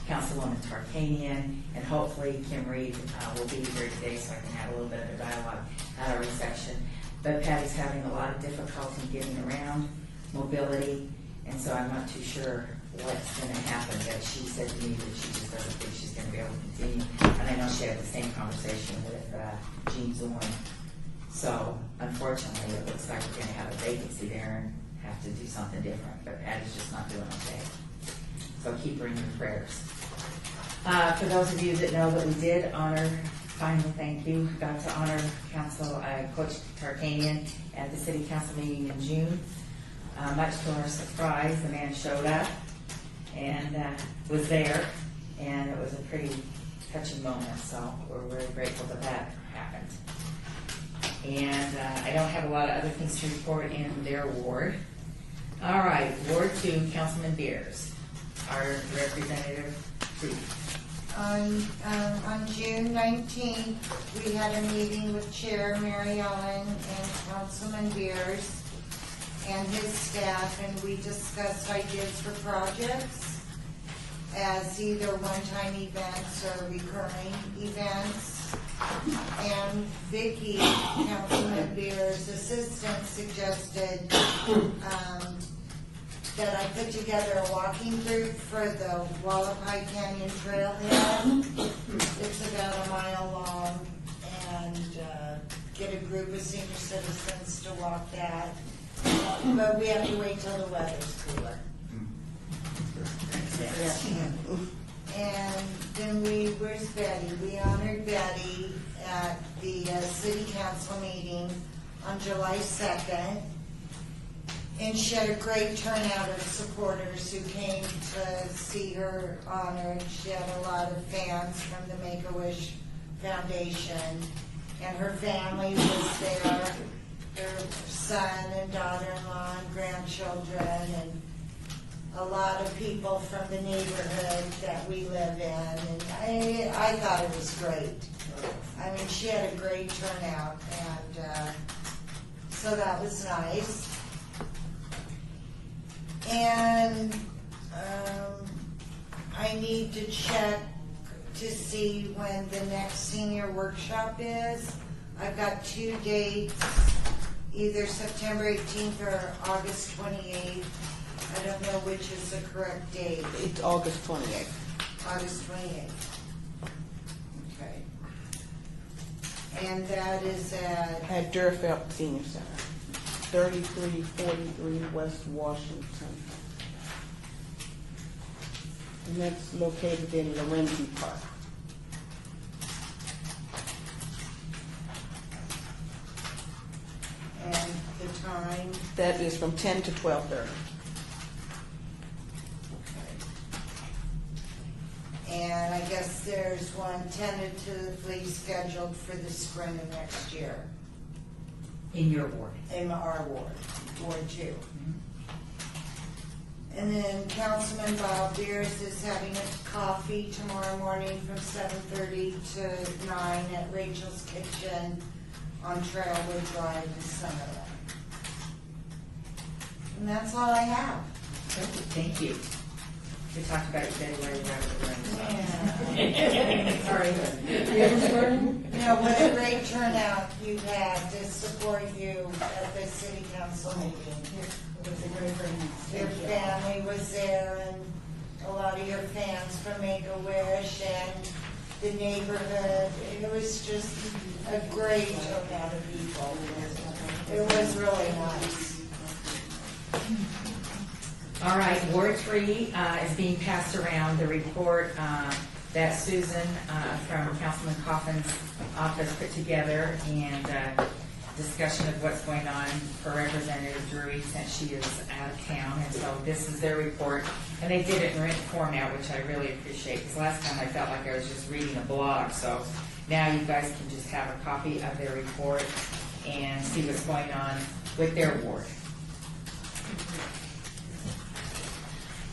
Councilwoman Tarkanian, and hopefully Kim Reed will be here today so I can have a little bit of a dialogue at our reception. But Patty's having a lot of difficulty getting around, mobility, and so I'm not too sure what's going to happen. But she said to me that she just doesn't think she's going to be able to continue. And I know she had the same conversation with Jean Zorn. So unfortunately, it looks like we're going to have a vacancy there and have to do something different. But Patty's just not doing okay. So keep her in your prayers. For those of you that know that we did honor, final thank you, got to honor Coach Tarkanian at the city council meeting in June. Much to our surprise, the man showed up and was there, and it was a pretty touching moment, so we're very grateful that happened. And I don't have a lot of other things to report in their ward. All right, Ward 2, Councilman Beers, our representative. On June 19th, we had a meeting with Chair Mary Ellen and Councilman Beers and his staff, and we discussed ideas for projects as either one-time events or recurring events. And Vicki, Councilman Beers' assistant, suggested that I put together a walking group for the Wallapai Canyon Trailhead. It's about a mile long, and get a group of senior citizens to walk that. But we have to wait till the weather's cooler. And then where's Betty? We honored Betty at the city council meeting on July 2nd. And she had a great turnout of supporters who came to see her honored. She had a lot of fans from the Make-A-Wish Foundation. And her family was there, her son and daughter-in-law and grandchildren, and a lot of people from the neighborhood that we live in. And I thought it was great. I mean, she had a great turnout, and so that was nice. And I need to check to see when the next senior workshop is. I've got 2 dates, either September 18th or August 28th. I don't know which is the correct date. It's August 28th. August 28th. Okay. And that is At Durfeld Senior Center, 3343 West Washington. And that's located in Lorenzi Park. and the time. That is from 10 to 12:30. And I guess there's one tentatively scheduled for the spring of next year In your ward. in our ward, Ward 2. And then Councilman Bob Beers is having a coffee tomorrow morning from 7:30 to 9 at Rachel's Kitchen on Trailwood Drive in Summerlin. And that's all I have. Thank you. We talked about it today while you were out of the room. Yeah. Sorry. No, what a great turnout you had to support you at the city council meeting. Your family was there, and a lot of your fans from Make-A-Wish and the neighborhood. It was just a great turnout of people. It was really nice. All right, Ward 3 is being passed around, the report that Susan from Councilman Coffin's office put together, and discussion of what's going on for Representative Drury since she is out of town. And so this is their report, and they did it in written format, which I really appreciate, because last time I felt like I was just reading a blog. So now you guys can just have a copy of their report and see what's going on with their ward.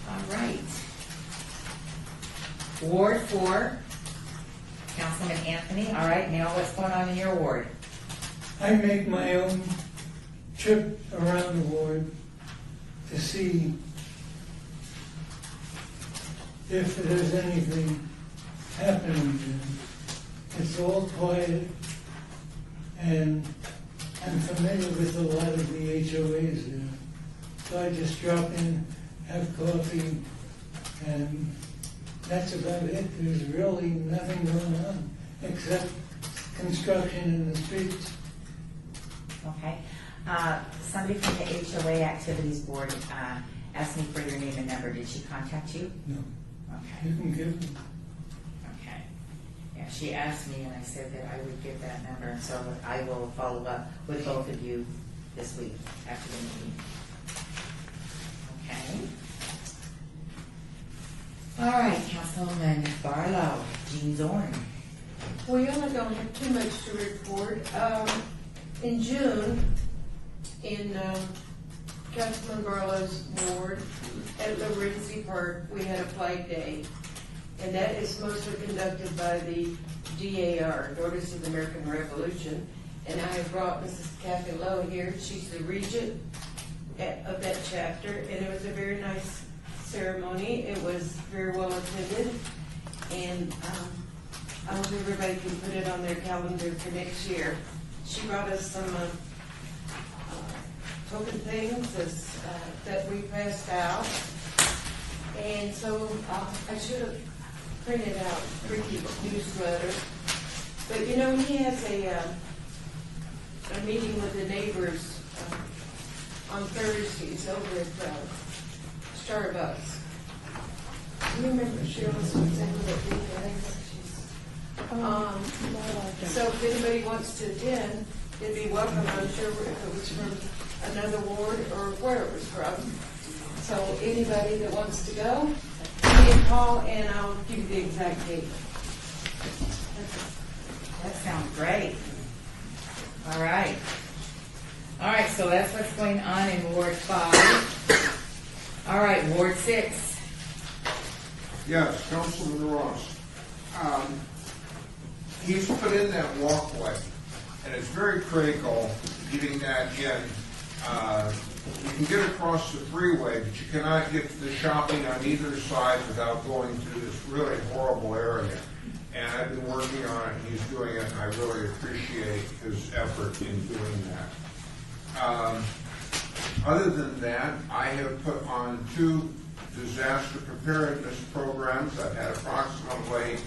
All right. Ward 4, Councilman Anthony. All right, now what's going on in your ward? I make my own trip around the ward to see if there's anything happening there. It's all quiet, and I'm familiar with a lot of the HOAs there. So I just drop in, have coffee, and that's about it. There's really nothing going on except construction in the streets. Okay. Somebody from the HOA Activities Board asked me for your name and number. Did she contact you? No. Okay. You can give them. she asked me, and I said that I would give that number, and so I will follow up with both of you this week after the meeting. Okay. All right, Councilman Barlow, Jean Zorn. We only don't have too much to report. In June, in Councilman Barlow's ward at Lorenzi Park, we had a flag day. And that is mostly conducted by the DAR, Daughters of the American Revolution. And I have brought Mrs. Kathy Lowe here. She's the regent of that chapter. And it was a very nice ceremony. It was very well attended. And I hope everybody can put it on their calendar for next year. She brought us some token things that we passed out. And so I should have printed out Ricky's newsletter. But you know, he has a meeting with the neighbors on Thursdays over at Starbucks. Do you remember Cheryl's example that we had? So if anybody wants to attend, they'd be welcome. I'm sure if it was from another ward or where it was from. So anybody that wants to go, give me a call and I'll give you the exact date. That sounds great. All right. All right, so that's what's going on in Ward 5. All right, Ward 6. Yes, Councilman Ross. He's put in that walkway, and it's very critical getting that in. You can get across the freeway, but you cannot get to the shopping on either side without going through this really horrible area. And I've been working on it, and he's doing it, and I really appreciate his effort in doing that. Other than that, I have put on 2 disaster preparedness programs. I've had approximately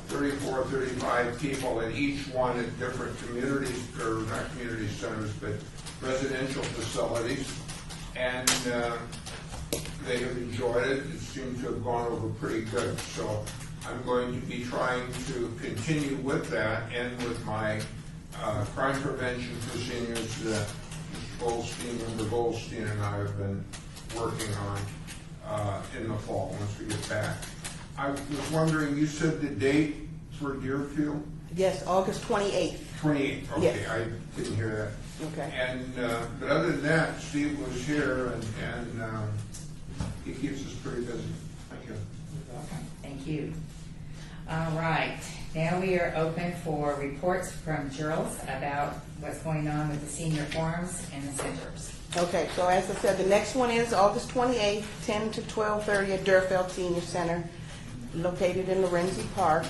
34, 35 people in each one at different communities, or not community centers, but residential facilities. And they have enjoyed it. It seems to have gone over pretty good. So I'm going to be trying to continue with that and with my crime prevention for seniors that Mr. Goldstein, Member Goldstein, and I have been working on in the fall once we get back. I was wondering, you said the date for Deerfield? Yes, August 28th. 28th, okay, Yes. I didn't hear that. Okay. And, but other than that, Steve was here and he keeps us pretty busy. Thank you. You're welcome. Thank you. All right. Now we are open for reports from Girls about what's going on with the senior forums and the centers. Okay, so as I said, the next one is August 28th, 10 to 12:30 at Durfeld Senior Center, located in Lorenzi Park.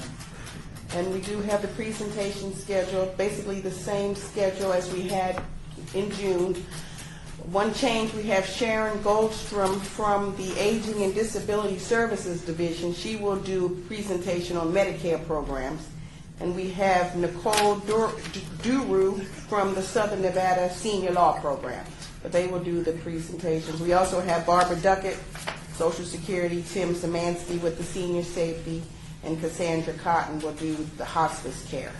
And we do have the presentation scheduled, basically the same schedule as we had in June. One change, we have Sharon Goldstrom from the Aging and Disability Services Division. She will do a presentation on Medicare programs. And we have Nicole Duru from the Southern Nevada Senior Law Program. But they will do the presentations. We also have Barbara Duckett, Social Security, Tim Szymanski with the Senior Safety, and Cassandra Cotton will do the hospice care.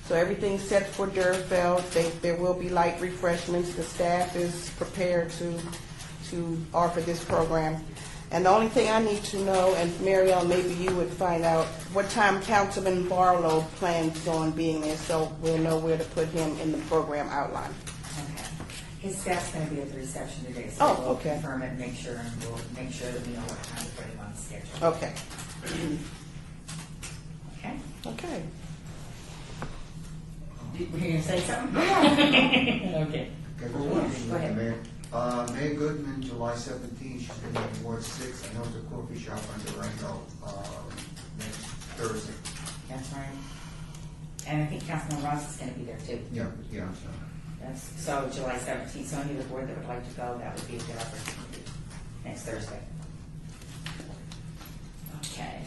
So everything's set for Durfeld. There will be light refreshments. The staff is prepared to offer this program. And the only thing I need to know, and Marielle, maybe you would find out, what time Councilman Barlow plans on being there, so we'll know where to put him in the program outline. Okay. His staff's going to be at the reception today, so Oh, we'll okay. confirm it and make sure, and we'll make sure that we know what time to put him on the schedule. Okay. Okay. Okay. Were you going to say something? Okay. Okay, for one thing, Go ahead. Mayor. May Goodman, July 17th, she's going to be in Ward 6. I know it's a coffee shop on Durango next Thursday. That's right. And I think Councilman Ross is going to be there too. Yeah, I'm sorry. That's, so July 17th, so any of the board that would like to go, that would be a good opportunity next Thursday. Okay.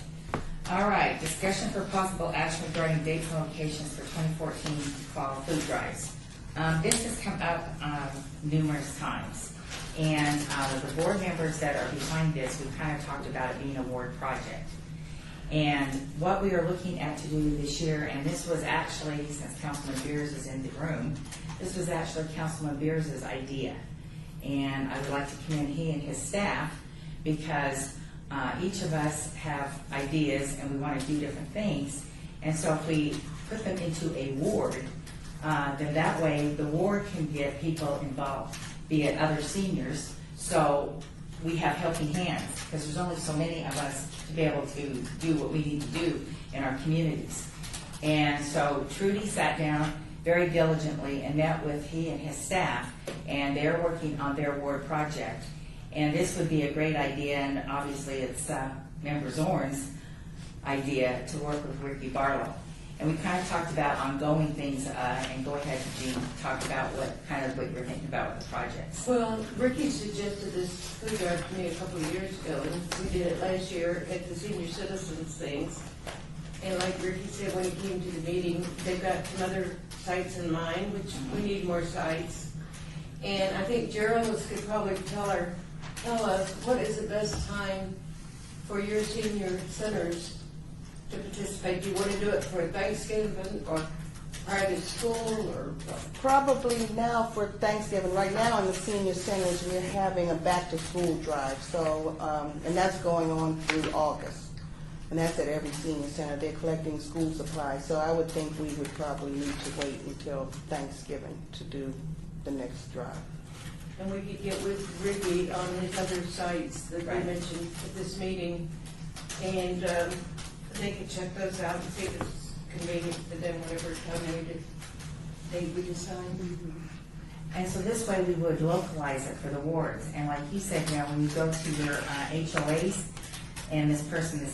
All right, discussion for possible action regarding dates and locations for 2014 fall food drives. This has come up numerous times, and the board members that are behind this, we've kind of talked about it being a ward project. And what we are looking at to do this year, and this was actually, since Councilman Beers is in the room, this was actually Councilman Beers' idea. And I would like to commend he and his staff, because each of us have ideas and we want to do different things. And so if we put them into a ward, then that way the ward can get people involved, be it other seniors. So we have helping hands, because there's only so many of us to be able to do what we need to do in our communities. And so Trudy sat down very diligently and met with he and his staff, and they're working on their ward project. And this would be a great idea, and obviously it's Member Zorn's idea to work with Ricky Barlow. And we kind of talked about ongoing things, and go ahead, Jean, talk about what you're thinking about with the projects. Well, Ricky suggested this food drive to me a couple of years ago, and we did it last year at the senior citizens things. And like Ricky said when he came to the meeting, they've got some other sites in mind, which we need more sites. And I think Gerald could probably tell us what is the best time for your senior centers to participate. Do you want to do it for Thanksgiving or private school or? Probably now for Thanksgiving. Right now in the senior centers, we're having a back-to-school drive, so, and that's going on through August. And that's at every senior center. They're collecting school supplies, so I would think we would probably need to wait until Thanksgiving to do the next drive. And we could get with Ricky on his other sites that we mentioned at this meeting, and they could check those out and see if it's convenient for them, whatever time we decide. And so this way we would localize it for the wards. And like you said, when you go to your HOAs, and this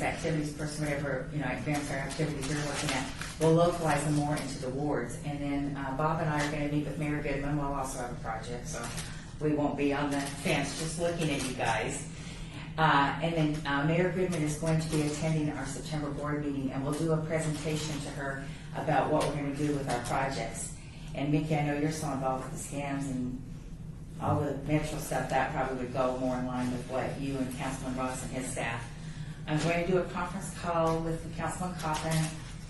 activities person, whatever, advance our activities you're looking at, we'll localize them more into the wards. And then Bob and I are going to meet with Mayor Goodman. We'll also have a project, so we won't be on the fence just looking at you guys. And then Mayor Goodman is going to be attending our September board meeting, and we'll do a presentation to her about what we're going to do with our projects. And Mickey, I know you're so involved with the scams and all the metro stuff. That probably would go more in line with what you and Councilman Ross and his staff. I'm going to do a conference call with Councilman Coffin,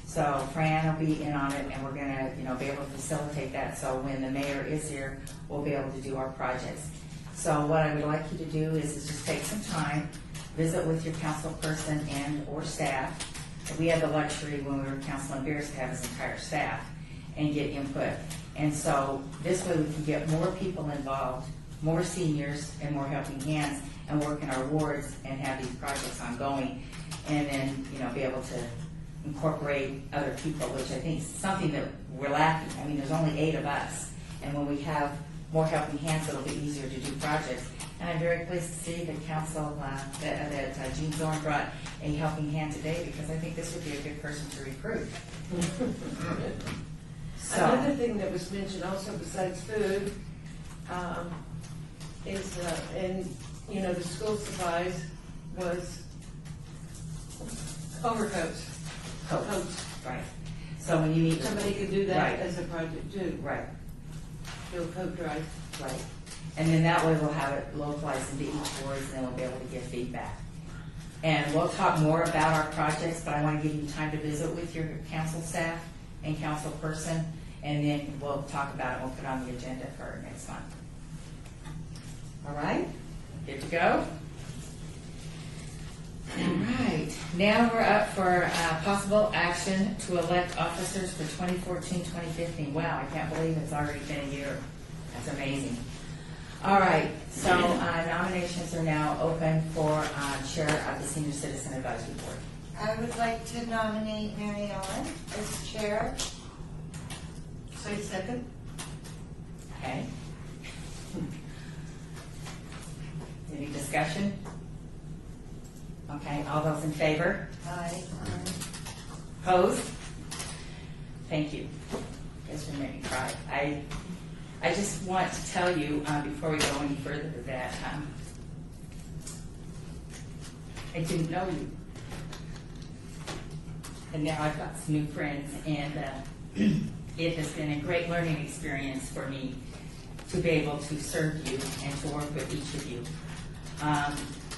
so Fran will be in on it, and we're going to, be able to facilitate that. So when the mayor is here, we'll be able to do our projects. So what I would like you to do is just take some time, visit with your council person and or staff. We had the luxury when we were Councilman Beers to have his entire staff and get input. And so this way we can get more people involved, more seniors and more helping hands, and work in our wards and have these projects ongoing, and then be able to incorporate other people, which I think is something that we're lacking. I mean, there's only 8 of us, and when we have more helping hands, it'll be easier to do projects. And I'm very pleased to see that council, that Jean Zorn brought a helping hand today, because I think this would be a good person to recruit. So, another thing that was mentioned also besides food is, the school supplies was overcoats. Coats. Right. So when you meet, Somebody could do that Right. as a project too. Right. Do a coat drive. Right. And then that way we'll have it localized into each ward, and then we'll be able to give feedback. And we'll talk more about our projects, but I want to give you time to visit with your council staff and council person, and then we'll talk about it. We'll put it on the agenda for next month. All right? Good to go? All right. Now we're up for possible action to elect officers for 2014-2015. Wow, I can't believe it's already been a year. That's amazing. All right, so nominations are now open for chair of the Senior Citizen Advisory Board. I would like to nominate Mary Ellen as chair. Say second. Okay. Any discussion? Okay, all those in favor? Aye. Opposed? Thank you. Guess you made me cry. I just want to tell you before we go any further that I didn't know you. And now I've got some new friends, and it has been a great learning experience for me to be able to serve you and to work with each of you.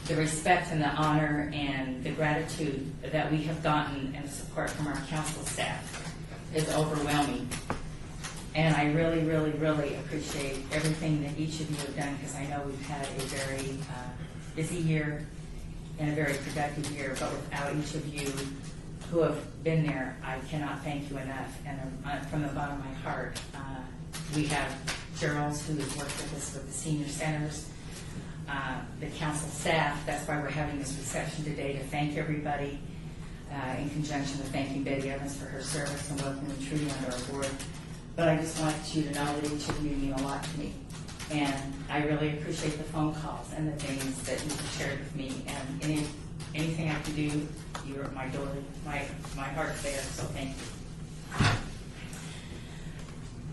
the respect and the honor and the gratitude that we have gotten and the support from our council staff is overwhelming. And I really, really, really appreciate everything that each of you have done, because I know we've had a very busy year and a very productive year, but without each of you who have been there, I cannot thank you enough. And from the bottom of my heart, we have Gerald's, who has worked with us with the senior centers, the council staff. That's why we're having this reception today, to thank everybody, in conjunction with thanking Betty Evans for her service and welcoming Trudy onto our board. But I just want you to know that each of you mean a lot to me. And I really appreciate the phone calls and the things that you have shared with me. And anything I can do, you're at my door, my heart's there, so thank you.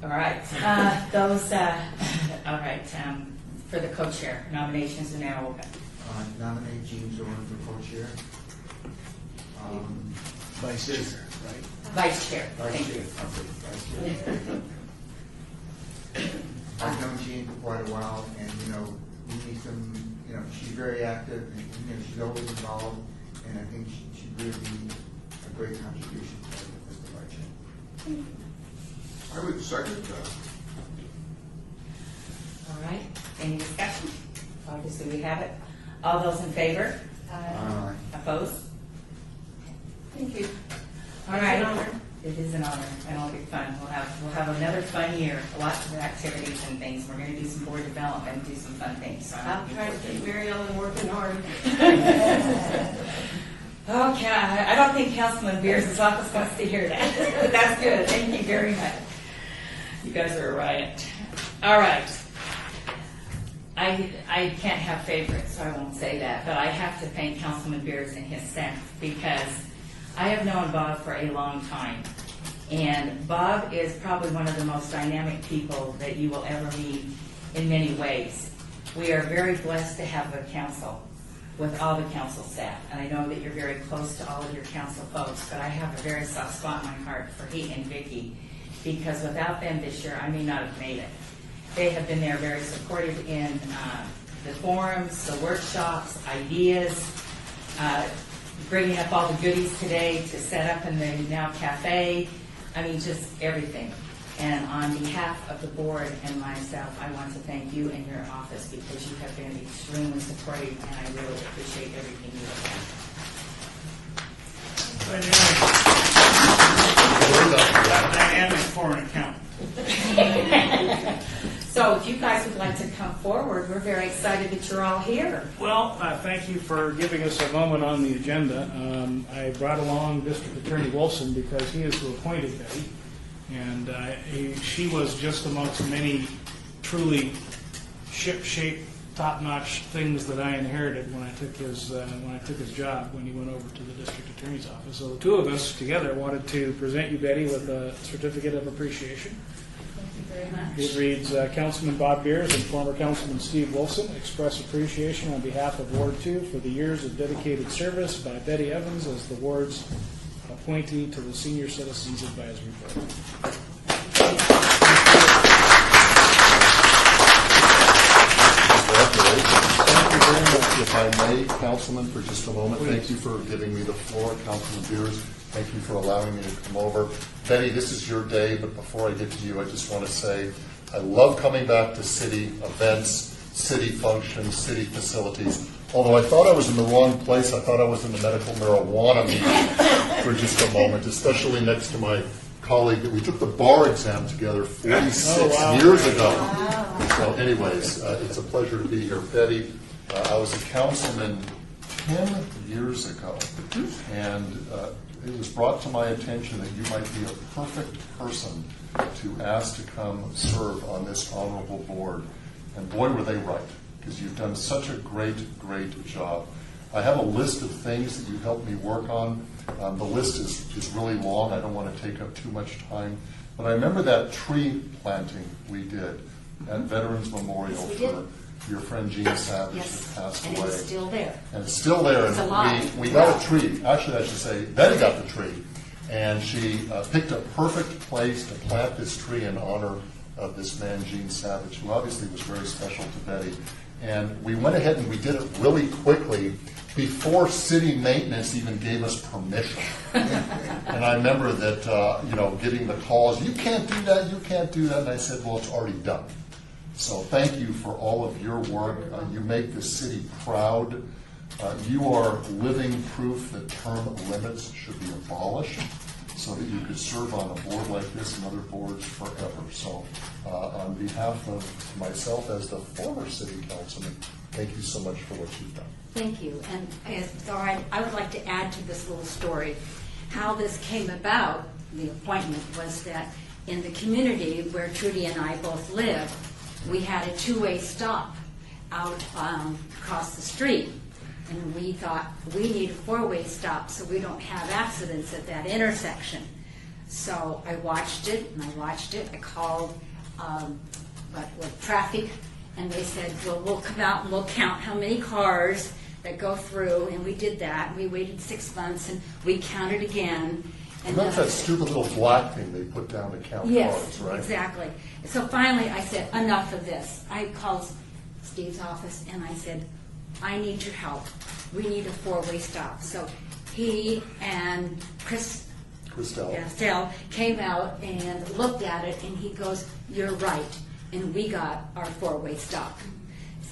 All right, all right, for the co-chair, nominations are now open. Nominate Gene Zorn for co-chair. Vice Chair, right? Vice chair, thank you. Vice chair. I've known Jean for quite a while, and, we need some, she's very active, and, she's always involved, and I think she'd really be a great contribution as the vice chair. I would second that. All right, any discussion? Obviously, we have it. All those in favor? Aye. Opposed? Thank you. All right. It is an honor, and it'll be fun. We'll have another fun year, lots of activities and things. We're going to do some board development and do some fun things. So I'll try to keep Mary Ellen working hard. Okay, I don't think Councilman Beers' office wants to hear that. That's good. Thank you very much. You guys are a riot. All right. I can't have favorites, so I won't say that, but I have to thank Councilman Beers and his staff, because I have known Bob for a long time, and Bob is probably one of the most dynamic people that you will ever meet in many ways. We are very blessed to have a council with all the council staff, and I know that you're very close to all of your council folks, but I have a very soft spot in my heart for he and Vicki, because without them this year, I may not have made it. They have been there very supportive in the forums, the workshops, ideas, bringing up all the goodies today to set up in the Now Cafe. I mean, just everything. And on behalf of the board and myself, I want to thank you and your office, because you have been extremely supportive, and I really appreciate everything you have done. Dynamic foreign account. So if you guys would like to come forward, we're very excited that you're all here. Well, thank you for giving us a moment on the agenda. I brought along District Attorney Wilson because he is who appointed Betty, and she was just amongst many truly ship-shape, top-notch things that I inherited when I took his job when he went over to the District Attorney's office. So the two of us together wanted to present you, Betty, with a certificate of appreciation. Very much. It reads, Councilman Bob Beers and former Councilman Steve Wilson express appreciation on behalf of Ward 2 for the years of dedicated service by Betty Evans as the ward's appointee to the Senior Citizens Advisory Board. Thank you very much. If I may, Councilman, for just a moment, thank you for giving me the floor. Councilman Beers, thank you for allowing me to come over. Betty, this is your day, but before I get to you, I just want to say I love coming back to city events, city functions, city facilities. Although I thought I was in the wrong place. I thought I was in the medical marijuana meeting for just a moment, especially next to my colleague that we took the bar exam together 46 years ago. So anyways, it's a pleasure to be here. Betty, I was a councilman 10 years ago, and it was brought to my attention that you might be a perfect person to ask to come serve on this honorable board. And boy, were they right, because you've done such a great, great job. I have a list of things that you helped me work on. The list is really long. I don't want to take up too much time. But I remember that tree planting we did at Veterans Memorial for your friend Gene Savage that passed away. And it's still there. And it's still there. It's alive. We got a tree. Actually, I should say, Betty got the tree. And she picked a perfect place to plant this tree in honor of this man, Gene Savage, who obviously was very special to Betty. And we went ahead and we did it really quickly before city maintenance even gave us permission. And I remember that, getting the calls, you can't do that, you can't do that. And I said, well, it's already done. So thank you for all of your work. You make the city proud. You are living proof that term limits should be abolished so that you could serve on a board like this and other boards forever. So on behalf of myself as the former city councilman, thank you so much for what you've done. Thank you. And I would like to add to this little story. How this came about, the appointment, was that in the community where Trudy and I both live, we had a two-way stop out across the street. And we thought, we need a four-way stop so we don't have accidents at that intersection. So I watched it, and I watched it. I called what traffic, and they said, well, we'll come out and we'll count how many cars that go through, and we did that. We waited 6 months, and we counted again. And that's that stupid little black thing they put down to count cars, right? Yes, exactly. So finally I said, enough of this. I called Steve's office, and I said, I need your help. We need a four-way stop. So he and Christelle came out and looked at it, and he goes, you're right. And we got our four-way stop.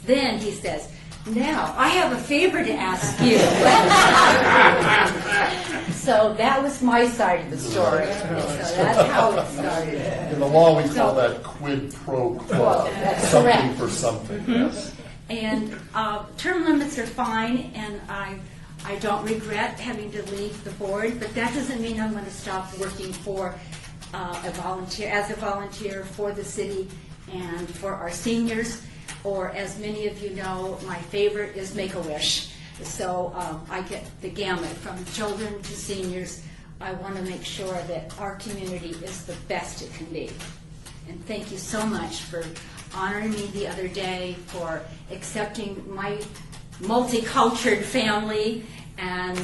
Then he says, now, I have a favor to ask you. So that was my side of the story. And so that's how it started. In the law, we call that quid pro quo. That's something correct. for something, yes. And term limits are fine, and I don't regret having to leave the board, but that doesn't mean I'm going to stop working for as a volunteer for the city and for our seniors. Or, as many of you know, my favorite is Make-A-Wish. So I get the gamut from children to seniors. I want to make sure that our community is the best it can be. And thank you so much for honoring me the other day, for accepting my multicultural family, and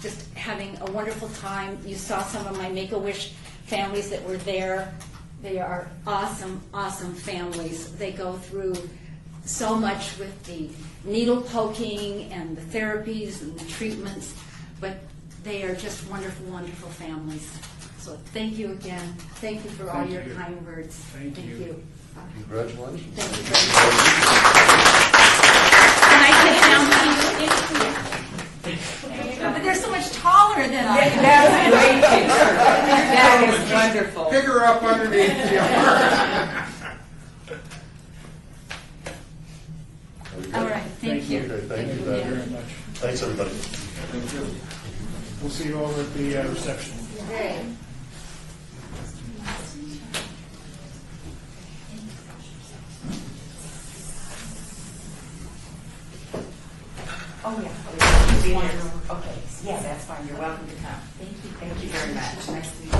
just having a wonderful time. You saw some of my Make-A-Wish families that were there. They are awesome, awesome families. They go through so much with the needle poking and the therapies and the treatments, but they are just wonderful, wonderful families. So thank you again. Thank you for all your kind words. Thank you. Congratulations. Thank you very much. Can I sit down? But they're so much taller than I am. That's great picture. That is wonderful. Pick her up underneath the arm. All right, thank you. Okay, thank you very very much. Thanks, everybody. Thank you. We'll see you over at the reception. Great. Oh, yeah. Okay, yeah, that's fine. You're welcome to come. Thank you. Thank you very much. Nice to meet you.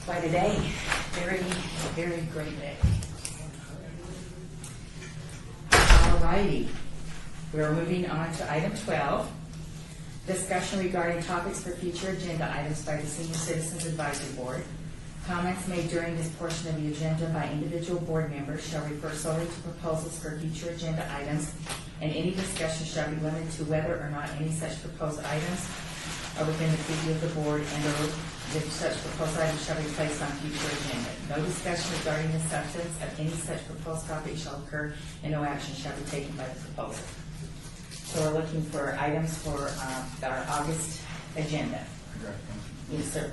Quite a day. Very, very great day. All righty. We're moving on to item 12. Discussion regarding topics for future agenda items by the Senior Citizens Advisory Board. Comments made during this portion of the agenda by individual board members shall refer solely to proposals for future agenda items, and any discussion shall be limited to whether or not any such proposed items are within the purview of the board, and or if such proposed items shall be placed on future agenda. No discussion regarding the substance of any such proposed topic shall occur, and no action shall be taken by the proposal. So we're looking for items for our August agenda. Yes, sir.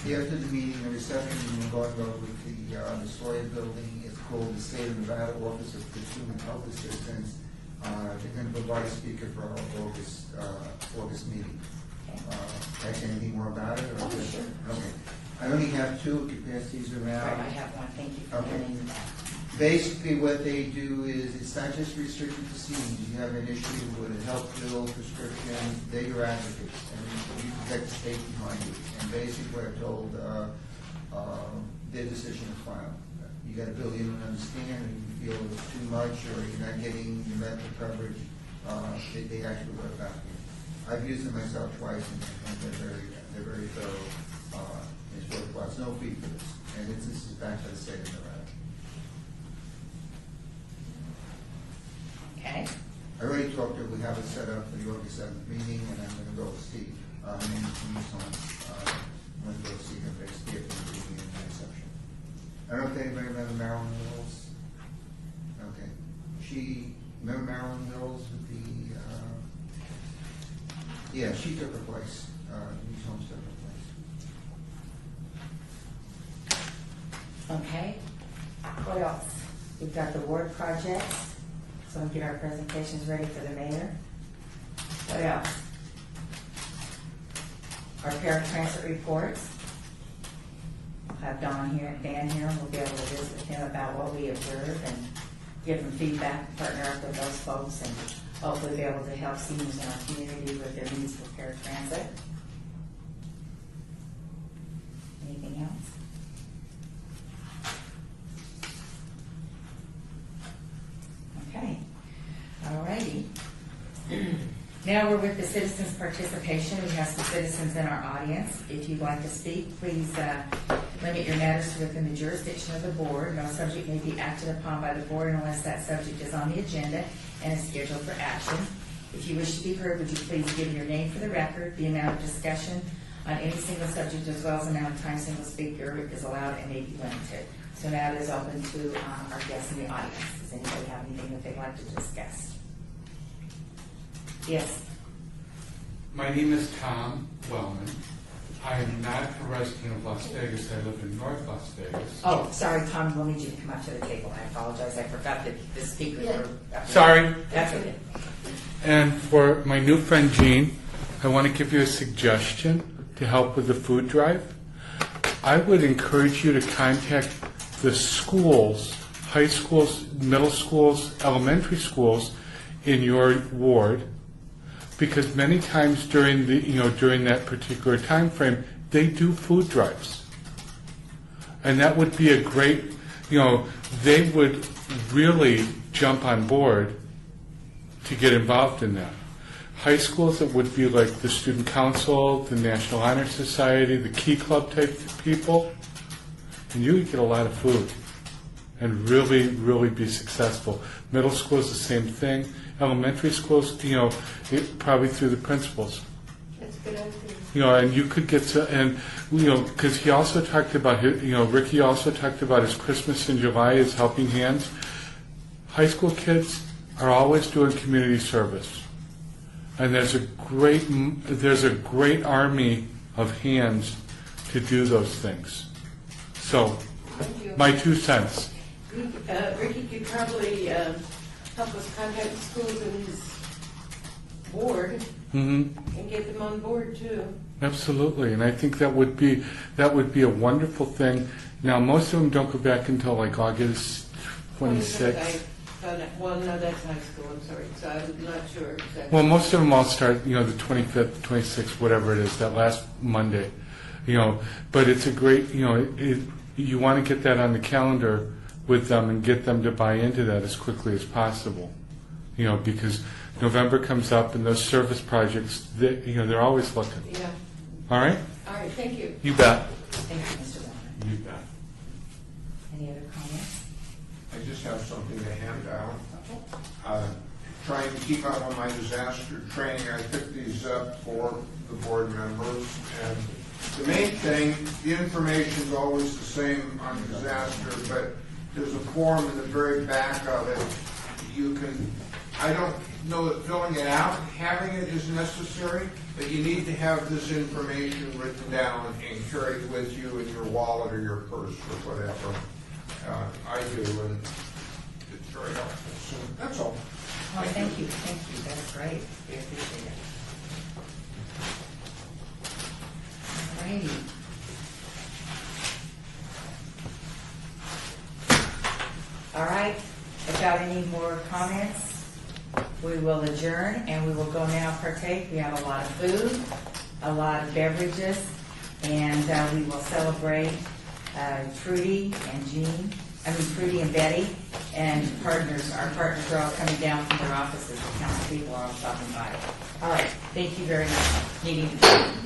After the meeting, the reception, we're going over with the Sawyer building. It's called the State of Nevada Office of Consumer Health Assistance. They're going to provide a speaker for our August meeting. Anything more about it? Or Sure. Okay. I only have two. I can pass these around. Right, I have one. Thank you for Okay. bringing that. Basically, what they do is, it's not just restricted to seniors. You have an issue with a health bill, prescription, they're your advocates, and you protect the state behind you. And basically, what I've told, their decision is final. You got a bill you don't understand, and you feel it's too much, or you're not getting your medical coverage, they actually work out here. I've used them myself twice, and they're very thorough. It's worthwhile. It's no fee for this, and this is backed by the state of Nevada. Okay. I already talked to, we have it set up for the August 7th meeting, and I'm going to go with Steve. Her name is Denise Holmes. I'm going to go see her face here for the meeting in my section. I don't know if anybody remember Marilyn Mills. Okay. Remember Marilyn Mills with the, yeah, she took her place. Denise Holmes took her place. Okay. What else? We've got the ward projects. So we'll get our presentations ready for the mayor. What else? Our paratransit reports. We'll have Dan here, and we'll be able to visit with him about what we observe and give them feedback, partner up with those folks, and hopefully be able to help seniors in our community with their needs for paratransit. Anything else? Okay, all righty. Now we're with the citizens' participation. We have some citizens in our audience. If you'd like to speak, please limit your matters to within the jurisdiction of the board. No subject may be acted upon by the board unless that subject is on the agenda and is scheduled for action. If you wish to be heard, would you please give your name for the record, the amount of discussion on any single subject, as well as the amount of time single speaker is allowed and may be limited. So now it is open to our guests in the audience. Does anybody have anything that they'd like to discuss? Yes. My name is Tom Wellman. I am not a resident of Las Vegas. I live in North Las Vegas. Oh, sorry, Tom, we'll need you to come up to the table. I apologize. I forgot that the speakers were... Sorry. That's okay. And for my new friend Jean, I want to give you a suggestion to help with the food drive. I would encourage you to contact the schools, high schools, middle schools, elementary schools in your ward, because many times during that particular time frame, they do food drives. And that would be a great, they would really jump on board to get involved in that. High schools, it would be like the Student Council, the National Honor Society, the Key Club type people, and you would get a lot of food and really, really be successful. Middle schools, the same thing. Elementary schools, probably through the principals. That's a good idea. And you could get to, and, because he also talked about, Ricky also talked about his Christmas in July, his Helping Hands. High school kids are always doing community service. And there's a great army of hands to do those things. So, my 2 cents. Ricky could probably help us contact the schools in his ward and get them on board too. Absolutely, and I think that would be a wonderful thing. Now, most of them don't go back until like August 26th. Well, no, that's high school. I'm sorry, so I'm not sure exactly. Well, most of them all start, the 25th, 26th, whatever it is, that last Monday. But it's a great, you want to get that on the calendar with them and get them to buy into that as quickly as possible. Because November comes up and those service projects, they're always looking. Yeah. All right? All right, thank you. You bet. Thank you, Mr. Wellman. You bet. Any other comments? I just have something to hand out. Trying to keep up on my disaster training, I picked these up for the board members. And the main thing, the information is always the same on disaster, but there's a form in the very back of it. I don't know that filling it out, having it is necessary, but you need to have this information written down and carried with you in your wallet or your purse or whatever. I do, and it's very helpful. So that's all. Oh, thank you. That's great. We appreciate it. Alrighty. All right. Without any more comments, we will adjourn and we will go now partake. We have a lot of food, a lot of beverages, and we will celebrate Trudy and Jean Prudy and Betty, and partners, our partners are all coming down from their offices, the council people are all stopping by. All right, thank you very much. Meeting adjourned.